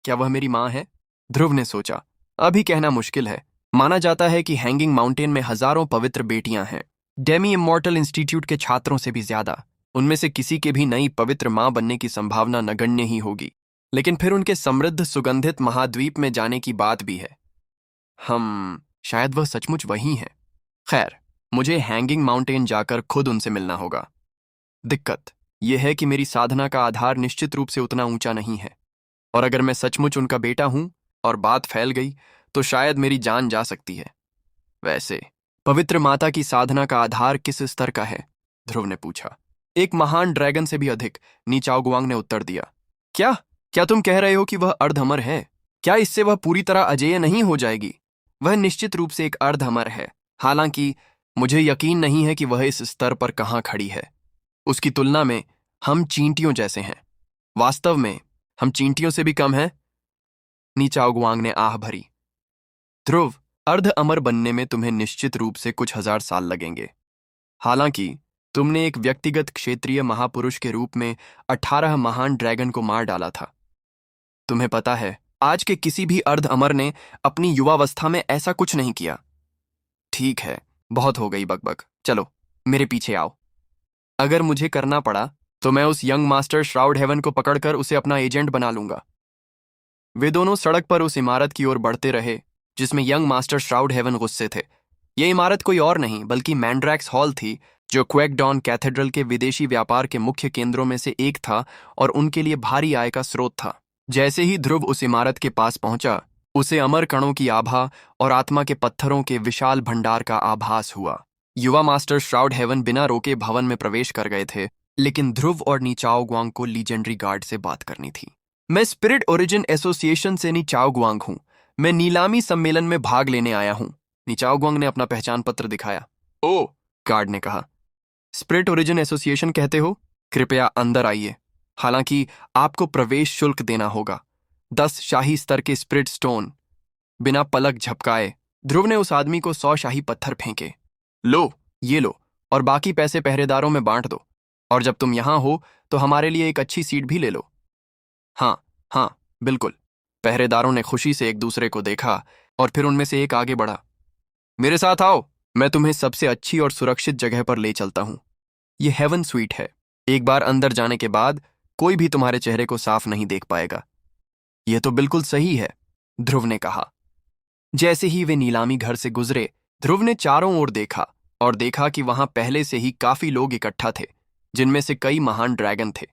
क्या वह मेरी माँ है? ध्रुव ने सोचा। अभी कहना मुश्किल है। माना जाता है कि हैंगिंग माउंटेन में हजारों पवित्र बेटियां हैं, डेमी इमॉर्टल इंस्टीट्यूट के छात्रों से भी ज्यादा। उनमें से किसी के भी नई पवित्र माँ बनने की संभावना नगण्य ही होगी। लेकिन फिर उनके समृद्ध सुगंधित महाद्वीप में जाने की बात भी है। शायद वह सचमुच वही हैं। खैर, मुझे हैंगिंग माउंटेन जाकर खुद उनसे मिलना होगा। दिक्कत यह है कि मेरी साधना का आधार निश्चित रूप से उतना ऊंचा नहीं है, और अगर मैं सचमुच उनका बेटा हूं और बात फैल गई तो शायद मेरी जान जा सकती है। वैसे पवित्र माता की साधना का आधार किस स्तर का है? ध्रुव ने पूछा। एक महान ड्रैगन से भी अधिक, नीचाओ गुआंग ने उत्तर दिया। क्या क्या तुम कह रहे हो कि वह अर्धअमर है? क्या इससे वह पूरी तरह अजेय नहीं हो जाएगी? वह निश्चित रूप से एक अर्धअमर है, हालांकि मुझे यकीन नहीं है कि वह इस स्तर पर कहां खड़ी है। उसकी तुलना में हम चींटियों जैसे हैं। वास्तव में हम चींटियों से भी कम हैं। नीचाओ गुआंग ने आह भरी। ध्रुव, अर्ध अमर बनने में तुम्हें निश्चित रूप से कुछ हजार साल लगेंगे। हालांकि तुमने एक व्यक्तिगत क्षेत्रीय महापुरुष के रूप में 18 महान ड्रैगन को मार डाला था। तुम्हें पता है, आज के किसी भी अर्ध अमर ने अपनी युवावस्था में ऐसा कुछ नहीं किया। ठीक है, बहुत हो गई बकबक। चलो मेरे पीछे आओ। अगर मुझे करना पड़ा तो मैं उस यंग मास्टर श्राउड हेवन को पकड़कर उसे अपना एजेंट बना लूंगा। वे दोनों सड़क पर उस इमारत की ओर बढ़ते रहे जिसमें यंग मास्टर श्राउड हेवन गुस्से थे। ये इमारत कोई और नहीं बल्कि मैंड्रैक्स हॉल थी, जो क्वेकडॉन कैथेड्रल के विदेशी व्यापार के मुख्य केंद्रों में से एक था और उनके लिए भारी आय का स्रोत था। जैसे ही ध्रुव उस इमारत के पास पहुंचा, उसे अमर कणों की आभा और आत्मा के पत्थरों के विशाल भंडार का आभास हुआ। युवा मास्टर श्राउड हेवन बिना रोके भवन में प्रवेश कर गए थे, लेकिन ध्रुव और नीचाओ गुआंग को लीजेंडरी गार्ड से बात करनी थी। मैं स्पिरिट ओरिजिन एसोसिएशन से नीचाओ गुआंग हूं। मैं नीलामी सम्मेलन में भाग लेने आया हूं। नीचाओ गुआंग ने अपना पहचान पत्र दिखाया। ओ, गार्ड ने कहा। स्पिरिट ओरिजिन एसोसिएशन कहते हो? कृपया अंदर आइए। हालांकि आपको प्रवेश शुल्क देना होगा। 10 शाही स्तर के स्पिरिट स्टोन। बिना पलक झपकाए ध्रुव ने उस आदमी को 100 शाही पत्थर फेंके। लो, ये लो, और बाकी पैसे पहरेदारों में बांट दो। और जब तुम यहां हो तो हमारे लिए एक अच्छी सीट भी ले लो। हाँ हाँ, बिल्कुल। पहरेदारों ने खुशी से एक दूसरे को देखा और फिर उनमें से एक आगे बढ़ा। मेरे साथ आओ, मैं तुम्हें सबसे अच्छी और सुरक्षित जगह पर ले चलता हूं। यह हेवन स्वीट है। एक बार अंदर जाने के बाद कोई भी तुम्हारे चेहरे को साफ नहीं देख पाएगा। यह तो बिल्कुल सही है, ध्रुव ने कहा। जैसे ही वे नीलामी घर से गुजरे, ध्रुव ने चारों ओर देखा और देखा कि वहां पहले से ही काफी लोग इकट्ठा थे, जिनमें से कई महान ड्रैगन थे।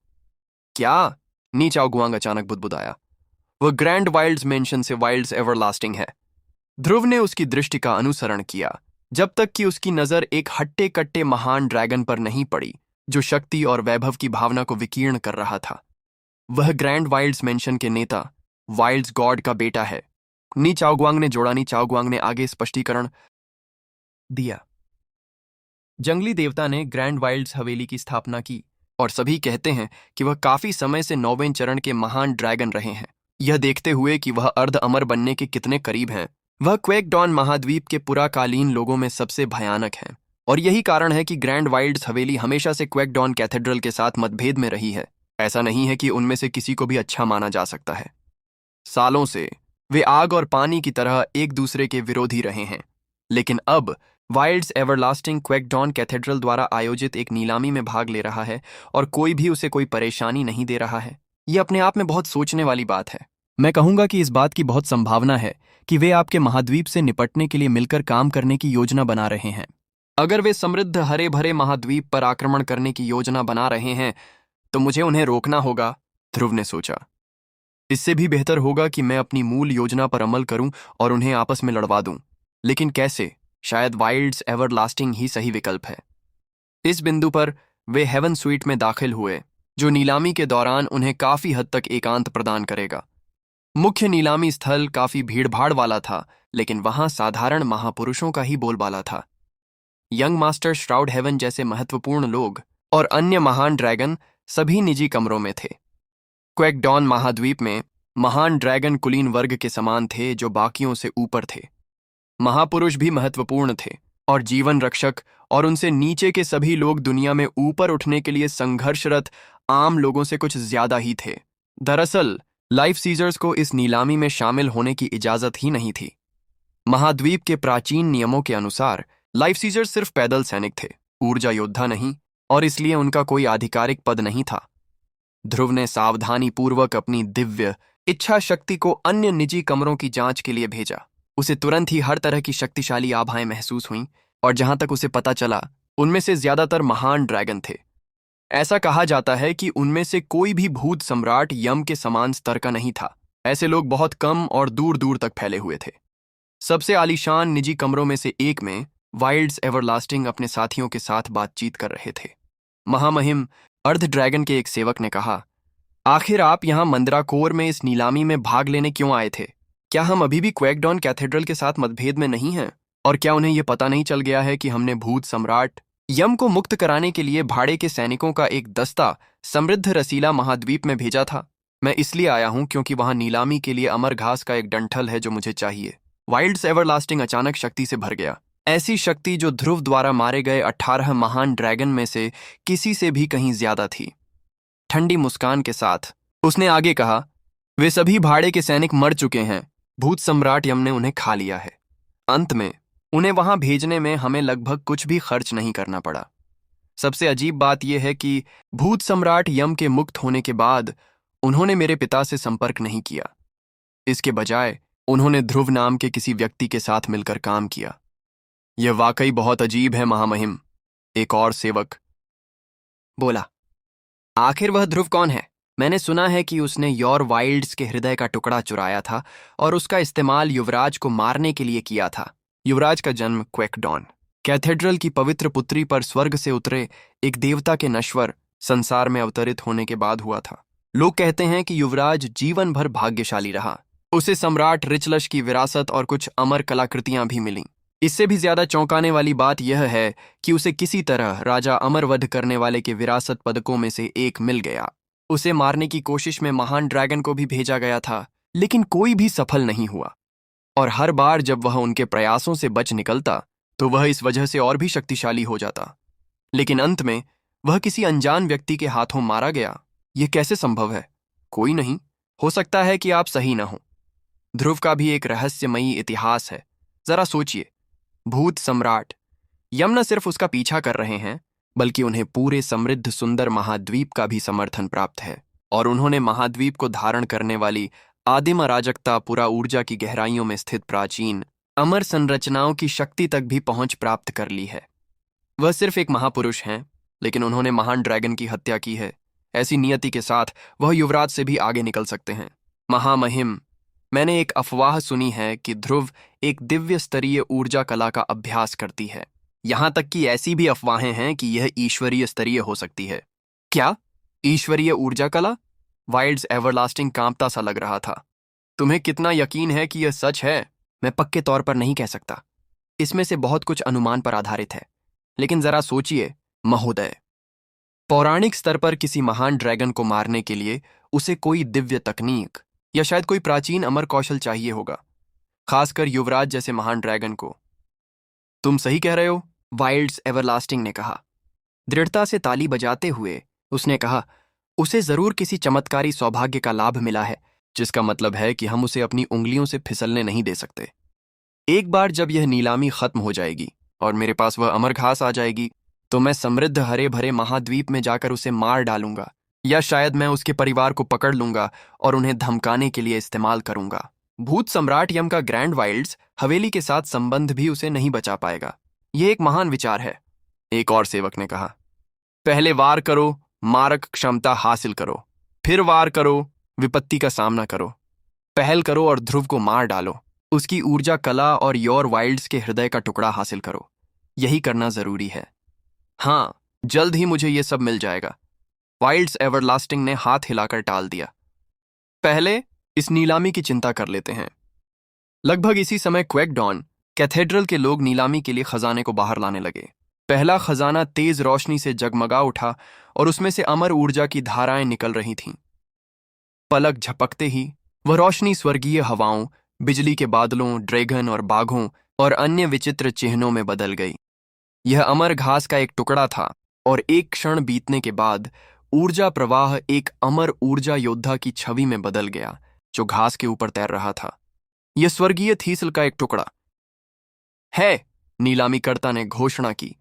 क्या? नीचाओ गुआंग अचानक बुदबुदाया। वह ग्रैंड वाइल्ड्स मेंशन से वाइल्ड्स एवरलास्टिंग है। ध्रुव ने उसकी दृष्टि का अनुसरण किया जब तक कि उसकी नजर एक हट्टे कट्टे महान ड्रैगन पर नहीं पड़ी, जो शक्ति और वैभव की भावना को विकीर्ण कर रहा था। वह ग्रैंड वाइल्ड्स मेंशन के नेता वाइल्ड्स गॉड का बेटा है। नीचाओ गुआंग ने जोड़ा। नीचाओ गुआंग ने आगे स्पष्टीकरण दिया। जंगली देवता ने ग्रैंड वाइल्ड्स हवेली की स्थापना की और सभी कहते हैं कि वह काफी समय से 9वें चरण के महान ड्रैगन रहे हैं। यह देखते हुए कि वह अर्ध अमर बनने के कितने करीब हैं, वह क्वेकडॉन महाद्वीप के पुराकालीन लोगों में सबसे भयानक हैं। और यही कारण है कि ग्रैंड वाइल्ड्स हवेली हमेशा से क्वेकडॉन कैथेड्रल के साथ मतभेद में रही है। ऐसा नहीं है कि उनमें से किसी को भी अच्छा माना जा सकता है। सालों से वे आग और पानी की तरह एक दूसरे के विरोधी रहे हैं, लेकिन अब वाइल्ड्स एवरलास्टिंग क्वेकडॉन कैथेड्रल द्वारा आयोजित एक नीलामी में भाग ले रहा है और कोई भी उसे कोई परेशानी नहीं दे रहा है। यह अपने आप में बहुत सोचने वाली बात है। मैं कहूंगा कि इस बात की बहुत संभावना है कि वे आपके महाद्वीप से निपटने के लिए मिलकर काम करने की योजना बना रहे हैं। अगर वे समृद्ध हरे भरे महाद्वीप पर आक्रमण करने की योजना बना रहे हैं तो मुझे उन्हें रोकना होगा, ध्रुव ने सोचा। इससे भी बेहतर होगा कि मैं अपनी मूल योजना पर अमल करूं और उन्हें आपस में लड़वा दूं। लेकिन कैसे? शायद वाइल्ड्स एवरलास्टिंग ही सही विकल्प है। इस बिंदु पर वे हेवन स्वीट में दाखिल हुए, जो नीलामी के दौरान उन्हें काफी हद तक एकांत प्रदान करेगा। मुख्य नीलामी स्थल काफी भीड़भाड़ वाला था, लेकिन वहां साधारण महापुरुषों का ही बोलबाला था। यंग मास्टर श्राउड हेवन जैसे महत्वपूर्ण लोग और अन्य महान ड्रैगन सभी निजी कमरों में थे। क्वेकडॉन महाद्वीप में महान ड्रैगन कुलीन वर्ग के समान थे, जो बाकियों से ऊपर थे। महापुरुष भी महत्वपूर्ण थे और जीवन रक्षक और उनसे नीचे के सभी लोग दुनिया में ऊपर उठने के लिए संघर्षरत आम लोगों से कुछ ज्यादा ही थे। दरअसल लाइफ सीजर्स को इस नीलामी में शामिल होने की इजाजत ही नहीं थी। महाद्वीप के प्राचीन नियमों के अनुसार लाइफ सीजर्स सिर्फ पैदल सैनिक थे, ऊर्जा योद्धा नहीं, और इसलिए उनका कोई आधिकारिक पद नहीं था। ध्रुव ने सावधानी पूर्वक अपनी दिव्य इच्छा शक्ति को अन्य निजी कमरों की जांच के लिए भेजा। उसे तुरंत ही हर तरह की शक्तिशाली आभाएं महसूस हुईं और जहां तक उसे पता चला, उनमें से ज्यादातर महान ड्रैगन थे। ऐसा कहा जाता है कि उनमें से कोई भी भूत सम्राट यम के समान स्तर का नहीं था। ऐसे लोग बहुत कम और दूर दूर तक फैले हुए थे। सबसे आलीशान निजी कमरों में से एक में वाइल्ड्स एवरलास्टिंग अपने साथियों के साथ बातचीत कर रहे थे। महामहिम अर्ध ड्रैगन के एक सेवक ने कहा, आखिर आप यहां मंद्राकोर में इस नीलामी में भाग लेने क्यों आए थे? क्या हम अभी भी क्वेकडॉन कैथेड्रल के साथ मतभेद में नहीं हैं? और क्या उन्हें यह पता नहीं चल गया है कि हमने भूत सम्राट यम को मुक्त कराने के लिए भाड़े के सैनिकों का एक दस्ता समृद्ध रसीला महाद्वीप में भेजा था? मैं इसलिए आया हूं क्योंकि वहां नीलामी के लिए अमर घास का एक डंठल है जो मुझे चाहिए। वाइल्ड्स एवरलास्टिंग अचानक शक्ति से भर गया, ऐसी शक्ति जो ध्रुव द्वारा मारे गए 18 महान ड्रैगन में से किसी से भी कहीं ज्यादा थी। ठंडी मुस्कान के साथ उसने आगे कहा, वे सभी भाड़े के सैनिक मर चुके हैं। भूत सम्राट यम ने उन्हें खा लिया है। अंत में उन्हें वहां भेजने में हमें लगभग कुछ भी खर्च नहीं करना पड़ा। सबसे अजीब बात यह है कि भूत सम्राट यम के मुक्त होने के बाद उन्होंने मेरे पिता से संपर्क नहीं किया। इसके बजाय उन्होंने ध्रुव नाम के किसी व्यक्ति के साथ मिलकर काम किया। यह वाकई बहुत अजीब है महामहिम, एक और सेवक बोला। आखिर वह ध्रुव कौन है? मैंने सुना है कि उसने योर वाइल्ड्स के हृदय का टुकड़ा चुराया था और उसका इस्तेमाल युवराज को मारने के लिए किया था। युवराज का जन्म क्वेकडॉन कैथेड्रल की पवित्र पुत्री पर स्वर्ग से उतरे एक देवता के नश्वर संसार में अवतरित होने के बाद हुआ था। लोग कहते हैं कि युवराज जीवन भर भाग्यशाली रहा। उसे सम्राट रिचलश की विरासत और कुछ अमर कलाकृतियां भी मिलीं। इससे भी ज्यादा चौंकाने वाली बात यह है कि उसे किसी तरह राजा अमरवध करने वाले के विरासत पदकों में से एक मिल गया। उसे मारने की कोशिश में महान ड्रैगन को भी भेजा गया था, लेकिन कोई भी सफल नहीं हुआ। और हर बार जब वह उनके प्रयासों से बच निकलता तो वह इस वजह से और भी शक्तिशाली हो जाता। लेकिन अंत में वह किसी अनजान व्यक्ति के हाथों मारा गया। यह कैसे संभव है? कोई नहीं, हो सकता है कि आप सही ना हो। ध्रुव का भी एक रहस्यमयी इतिहास है। जरा सोचिए, भूत सम्राट यम न सिर्फ उसका पीछा कर रहे हैं, बल्कि उन्हें पूरे समृद्ध सुंदर महाद्वीप का भी समर्थन प्राप्त है। और उन्होंने महाद्वीप को धारण करने वाली आदिम अराजकता पुरा ऊर्जा की गहराइयों में स्थित प्राचीन अमर संरचनाओं की शक्ति तक भी पहुंच प्राप्त कर ली है। वह सिर्फ एक महापुरुष हैं, लेकिन उन्होंने महान ड्रैगन की हत्या की है। ऐसी नियति के साथ वह युवराज से भी आगे निकल सकते हैं। महामहिम, मैंने एक अफवाह सुनी है कि ध्रुव एक दिव्य स्तरीय ऊर्जा कला का अभ्यास करती है। यहां तक कि ऐसी भी अफवाहें हैं कि यह ईश्वरीय स्तरीय हो सकती है। क्या? ईश्वरीय ऊर्जा कला? वाइल्ड्स एवरलास्टिंग कांपता सा लग रहा था। तुम्हें कितना यकीन है कि यह सच है? मैं पक्के तौर पर नहीं कह सकता। इसमें से बहुत कुछ अनुमान पर आधारित है। लेकिन जरा सोचिए महोदय, पौराणिक स्तर पर किसी महान ड्रैगन को मारने के लिए उसे कोई दिव्य तकनीक या शायद कोई प्राचीन अमर कौशल चाहिए होगा, खासकर युवराज जैसे महान ड्रैगन को। तुम सही कह रहे हो, वाइल्ड्स एवरलास्टिंग ने कहा। दृढ़ता से ताली बजाते हुए उसने कहा, उसे जरूर किसी चमत्कारी सौभाग्य का लाभ मिला है, जिसका मतलब है कि हम उसे अपनी उंगलियों से फिसलने नहीं दे सकते। एक बार जब यह नीलामी खत्म हो जाएगी और मेरे पास वह अमर घास आ जाएगी, तो मैं समृद्ध हरे भरे महाद्वीप में जाकर उसे मार डालूंगा, या शायद मैं उसके परिवार को पकड़ लूंगा और उन्हें धमकाने के लिए इस्तेमाल करूंगा। भूत सम्राट यम का ग्रैंड वाइल्ड्स हवेली के साथ संबंध भी उसे नहीं बचा पाएगा। यह एक महान विचार है, एक और सेवक ने कहा। पहले वार करो, मारक क्षमता हासिल करो, फिर वार करो, विपत्ति का सामना करो। पहल करो और ध्रुव को मार डालो, उसकी ऊर्जा कला और योर वाइल्ड्स के हृदय का टुकड़ा हासिल करो। यही करना जरूरी है। हाँ, जल्द ही मुझे यह सब मिल जाएगा। वाइल्ड्स एवरलास्टिंग ने हाथ हिलाकर टाल दिया। पहले इस नीलामी की चिंता कर लेते हैं। लगभग इसी समय क्वेकडॉन कैथेड्रल के लोग नीलामी के लिए खजाने को बाहर लाने लगे। पहला खजाना तेज रोशनी से जगमगा उठा और उसमें से अमर ऊर्जा की धाराएं निकल रही थीं। पलक झपकते ही वह रोशनी स्वर्गीय हवाओं, बिजली के बादलों, ड्रैगन और बाघों और अन्य विचित्र चिन्हों में बदल गई। यह अमर घास का एक टुकड़ा था और एक क्षण बीतने के बाद ऊर्जा प्रवाह एक अमर ऊर्जा योद्धा की छवि में बदल गया, जो घास के ऊपर तैर रहा था। यह स्वर्गीय थीसल का एक टुकड़ा है, नीलामीकर्ता ने घोषणा की।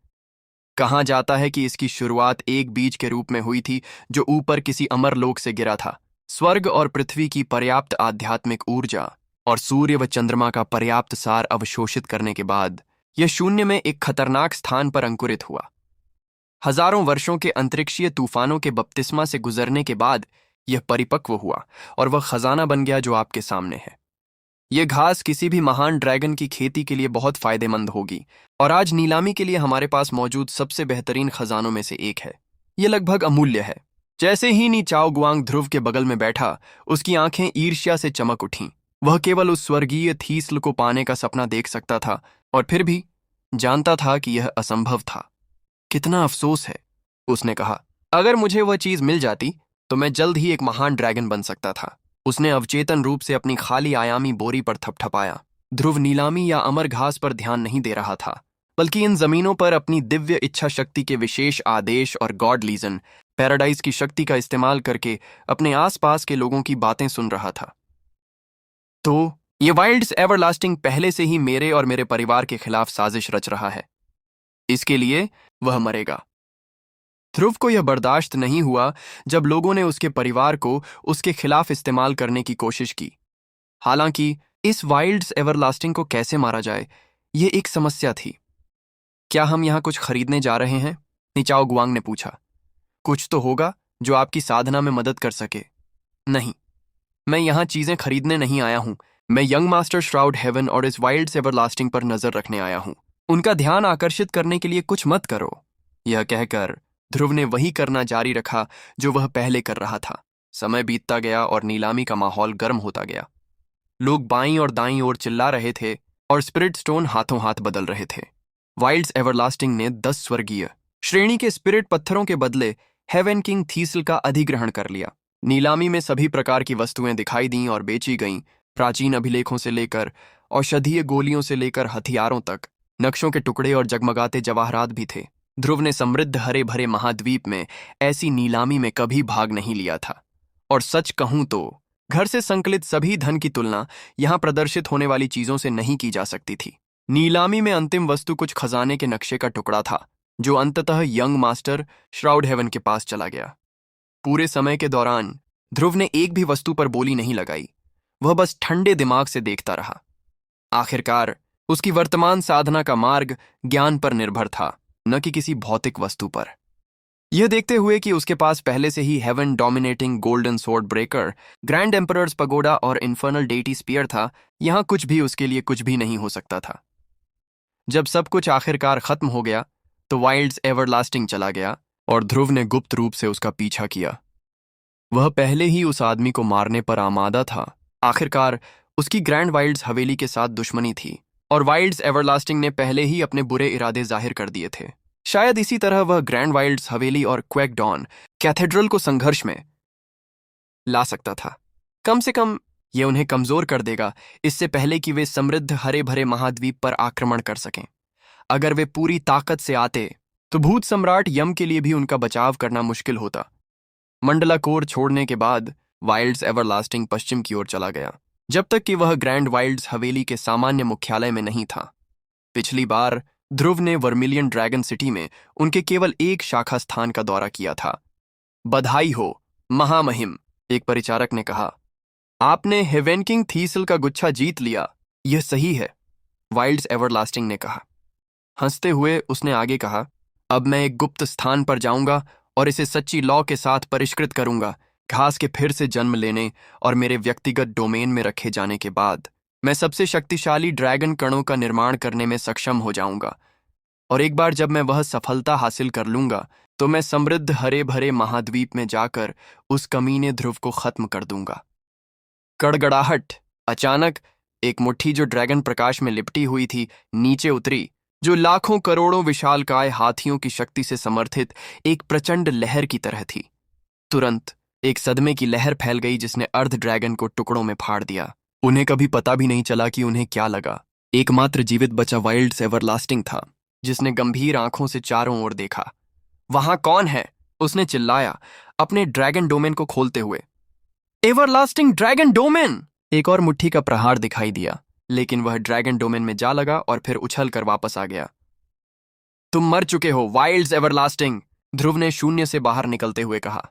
कहा जाता है कि इसकी शुरुआत एक बीज के रूप में हुई थी जो ऊपर किसी अमर लोक से गिरा था। स्वर्ग और पृथ्वी की पर्याप्त आध्यात्मिक ऊर्जा और सूर्य व चंद्रमा का पर्याप्त सार अवशोषित करने के बाद यह शून्य में एक खतरनाक स्थान पर अंकुरित हुआ। हजारों वर्षों के अंतरिक्षीय तूफानों के बपतिस्मा से गुजरने के बाद यह परिपक्व हुआ और वह खजाना बन गया जो आपके सामने है। यह घास किसी भी महान ड्रैगन की खेती के लिए बहुत फायदेमंद होगी और आज नीलामी के लिए हमारे पास मौजूद सबसे बेहतरीन खजानों में से एक है। यह लगभग अमूल्य है। जैसे ही नी चाओ गुआंग ध्रुव के बगल में बैठा, उसकी आंखें ईर्ष्या से चमक उठीं। वह केवल उस स्वर्गीय थीसल को पाने का सपना देख सकता था और फिर भी जानता था कि यह असंभव था। कितना अफसोस है, उसने कहा। अगर मुझे वह चीज मिल जाती तो मैं जल्द ही एक महान ड्रैगन बन सकता था। उसने अवचेतन रूप से अपनी खाली आयामी बोरी पर थपथपाया। ध्रुव नीलामी या अमर घास पर ध्यान नहीं दे रहा था, बल्कि इन जमीनों पर अपनी दिव्य इच्छा शक्ति के विशेष आदेश और गॉड लीजन पैराडाइज की शक्ति का इस्तेमाल करके अपने आसपास के लोगों की बातें सुन रहा था। तो ये वाइल्ड्स एवरलास्टिंग पहले से ही मेरे और मेरे परिवार के खिलाफ साजिश रच रहा है। इसके लिए वह मरेगा। ध्रुव को यह बर्दाश्त नहीं हुआ जब लोगों ने उसके परिवार को उसके खिलाफ इस्तेमाल करने की कोशिश की। हालांकि इस वाइल्ड्स एवरलास्टिंग को कैसे मारा जाए, यह एक समस्या थी। क्या हम यहाँ कुछ खरीदने जा रहे हैं? निचाओ गुआंग ने पूछा। कुछ तो होगा जो आपकी साधना में मदद कर सके। नहीं, मैं यहाँ चीजें खरीदने नहीं आया हूँ। मैं यंग मास्टर श्राउड हेवन और इस वाइल्ड्स एवरलास्टिंग पर नजर रखने आया हूँ। उनका ध्यान आकर्षित करने के लिए कुछ मत करो। यह कहकर ध्रुव ने वही करना जारी रखा जो वह पहले कर रहा था। समय बीतता गया और नीलामी का माहौल गर्म होता गया। लोग बाईं और दाईं ओर चिल्ला रहे थे और स्पिरिट स्टोन हाथों हाथ बदल रहे थे। वाइल्ड्स एवरलास्टिंग ने 10 स्वर्गीय श्रेणी के स्पिरिट पत्थरों के बदले हेवन किंग थीसल का अधिग्रहण कर लिया। नीलामी में सभी प्रकार की वस्तुएं दिखाई दीं और बेची गईं। प्राचीन अभिलेखों से लेकर औषधीय गोलियों से लेकर हथियारों तक, नक्शों के टुकड़े और जगमगाते जवाहरात भी थे। ध्रुव ने समृद्ध हरे भरे महाद्वीप में ऐसी नीलामी में कभी भाग नहीं लिया था, और सच कहूं तो घर से संकलित सभी धन की तुलना यहां प्रदर्शित होने वाली चीजों से नहीं की जा सकती थी। नीलामी में अंतिम वस्तु कुछ खजाने के नक्शे का टुकड़ा था जो अंततः यंग मास्टर श्राउड हेवन के पास चला गया। पूरे समय के दौरान ध्रुव ने एक भी वस्तु पर बोली नहीं लगाई। वह बस ठंडे दिमाग से देखता रहा। आखिरकार उसकी वर्तमान साधना का मार्ग ज्ञान पर निर्भर था, न कि किसी भौतिक वस्तु पर। यह देखते हुए कि उसके पास पहले से ही heaven dominating golden sword breaker, grand emperor's pagoda और इन्फर्नल डेटी स्पीयर था, यहां कुछ भी उसके लिए कुछ भी नहीं हो सकता था। जब सब कुछ आखिरकार खत्म हो गया तो वाइल्ड्स एवरलास्टिंग चला गया और ध्रुव ने गुप्त रूप से उसका पीछा किया। वह पहले ही उस आदमी को मारने पर आमादा था। आखिरकार उसकी ग्रैंड वाइल्ड्स हवेली के साथ दुश्मनी थी और वाइल्ड्स एवरलास्टिंग ने पहले ही अपने बुरे इरादे जाहिर कर दिए थे। शायद इसी तरह वह ग्रैंड वाइल्ड्स हवेली और क्वेकडॉन कैथेड्रल को संघर्ष में ला सकता था। कम से कम यह उन्हें कमजोर कर देगा, इससे पहले कि वे समृद्ध हरे भरे महाद्वीप पर आक्रमण कर सकें। अगर वे पूरी ताकत से आते तो भूत सम्राट यम के लिए भी उनका बचाव करना मुश्किल होता। मंडला कोर छोड़ने के बाद वाइल्ड्स एवरलास्टिंग पश्चिम की ओर चला गया, जब तक कि वह ग्रैंड वाइल्ड्स हवेली के सामान्य मुख्यालय में नहीं था। पिछली बार ध्रुव ने वर्मिलियन ड्रैगन सिटी में उनके केवल एक शाखा स्थान का दौरा किया था। बधाई हो महामहिम, एक परिचारक ने कहा। आपने हेवन किंग थीसल का गुच्छा जीत लिया। यह सही है, वाइल्ड्स एवरलास्टिंग ने कहा। हंसते हुए उसने आगे कहा, अब मैं एक गुप्त स्थान पर जाऊंगा और इसे सच्ची लॉ के साथ परिष्कृत करूंगा। घास के फिर से जन्म लेने और मेरे व्यक्तिगत डोमेन में रखे जाने के बाद मैं सबसे शक्तिशाली ड्रैगन कणों का निर्माण करने में सक्षम हो जाऊंगा, और एक बार जब मैं वह सफलता हासिल कर लूंगा तो मैं समृद्ध हरे भरे महाद्वीप में जाकर उस कमीने ध्रुव को खत्म कर दूंगा। कड़गड़ाहट। अचानक एक मुट्ठी जो ड्रैगन प्रकाश में लिपटी हुई थी नीचे उतरी, जो लाखों करोड़ों विशालकाय हाथियों की शक्ति से समर्थित एक प्रचंड लहर की तरह थी। तुरंत एक सदमे की लहर फैल गई जिसने अर्ध ड्रैगन को टुकड़ों में फाड़ दिया। उन्हें कभी पता भी नहीं चला कि उन्हें क्या लगा। एकमात्र जीवित बचा वाइल्ड्स एवरलास्टिंग था, जिसने गंभीर आंखों से चारों ओर देखा। वहां कौन है? उसने चिल्लाया, अपने ड्रैगन डोमेन को खोलते हुए। Everlasting dragon domain! एक और मुट्ठी का प्रहार दिखाई दिया, लेकिन वह ड्रैगन डोमेन में जा लगा और फिर उछल कर वापस आ गया। तुम मर चुके हो वाइल्ड्स एवरलास्टिंग, ध्रुव ने शून्य से बाहर निकलते हुए कहा।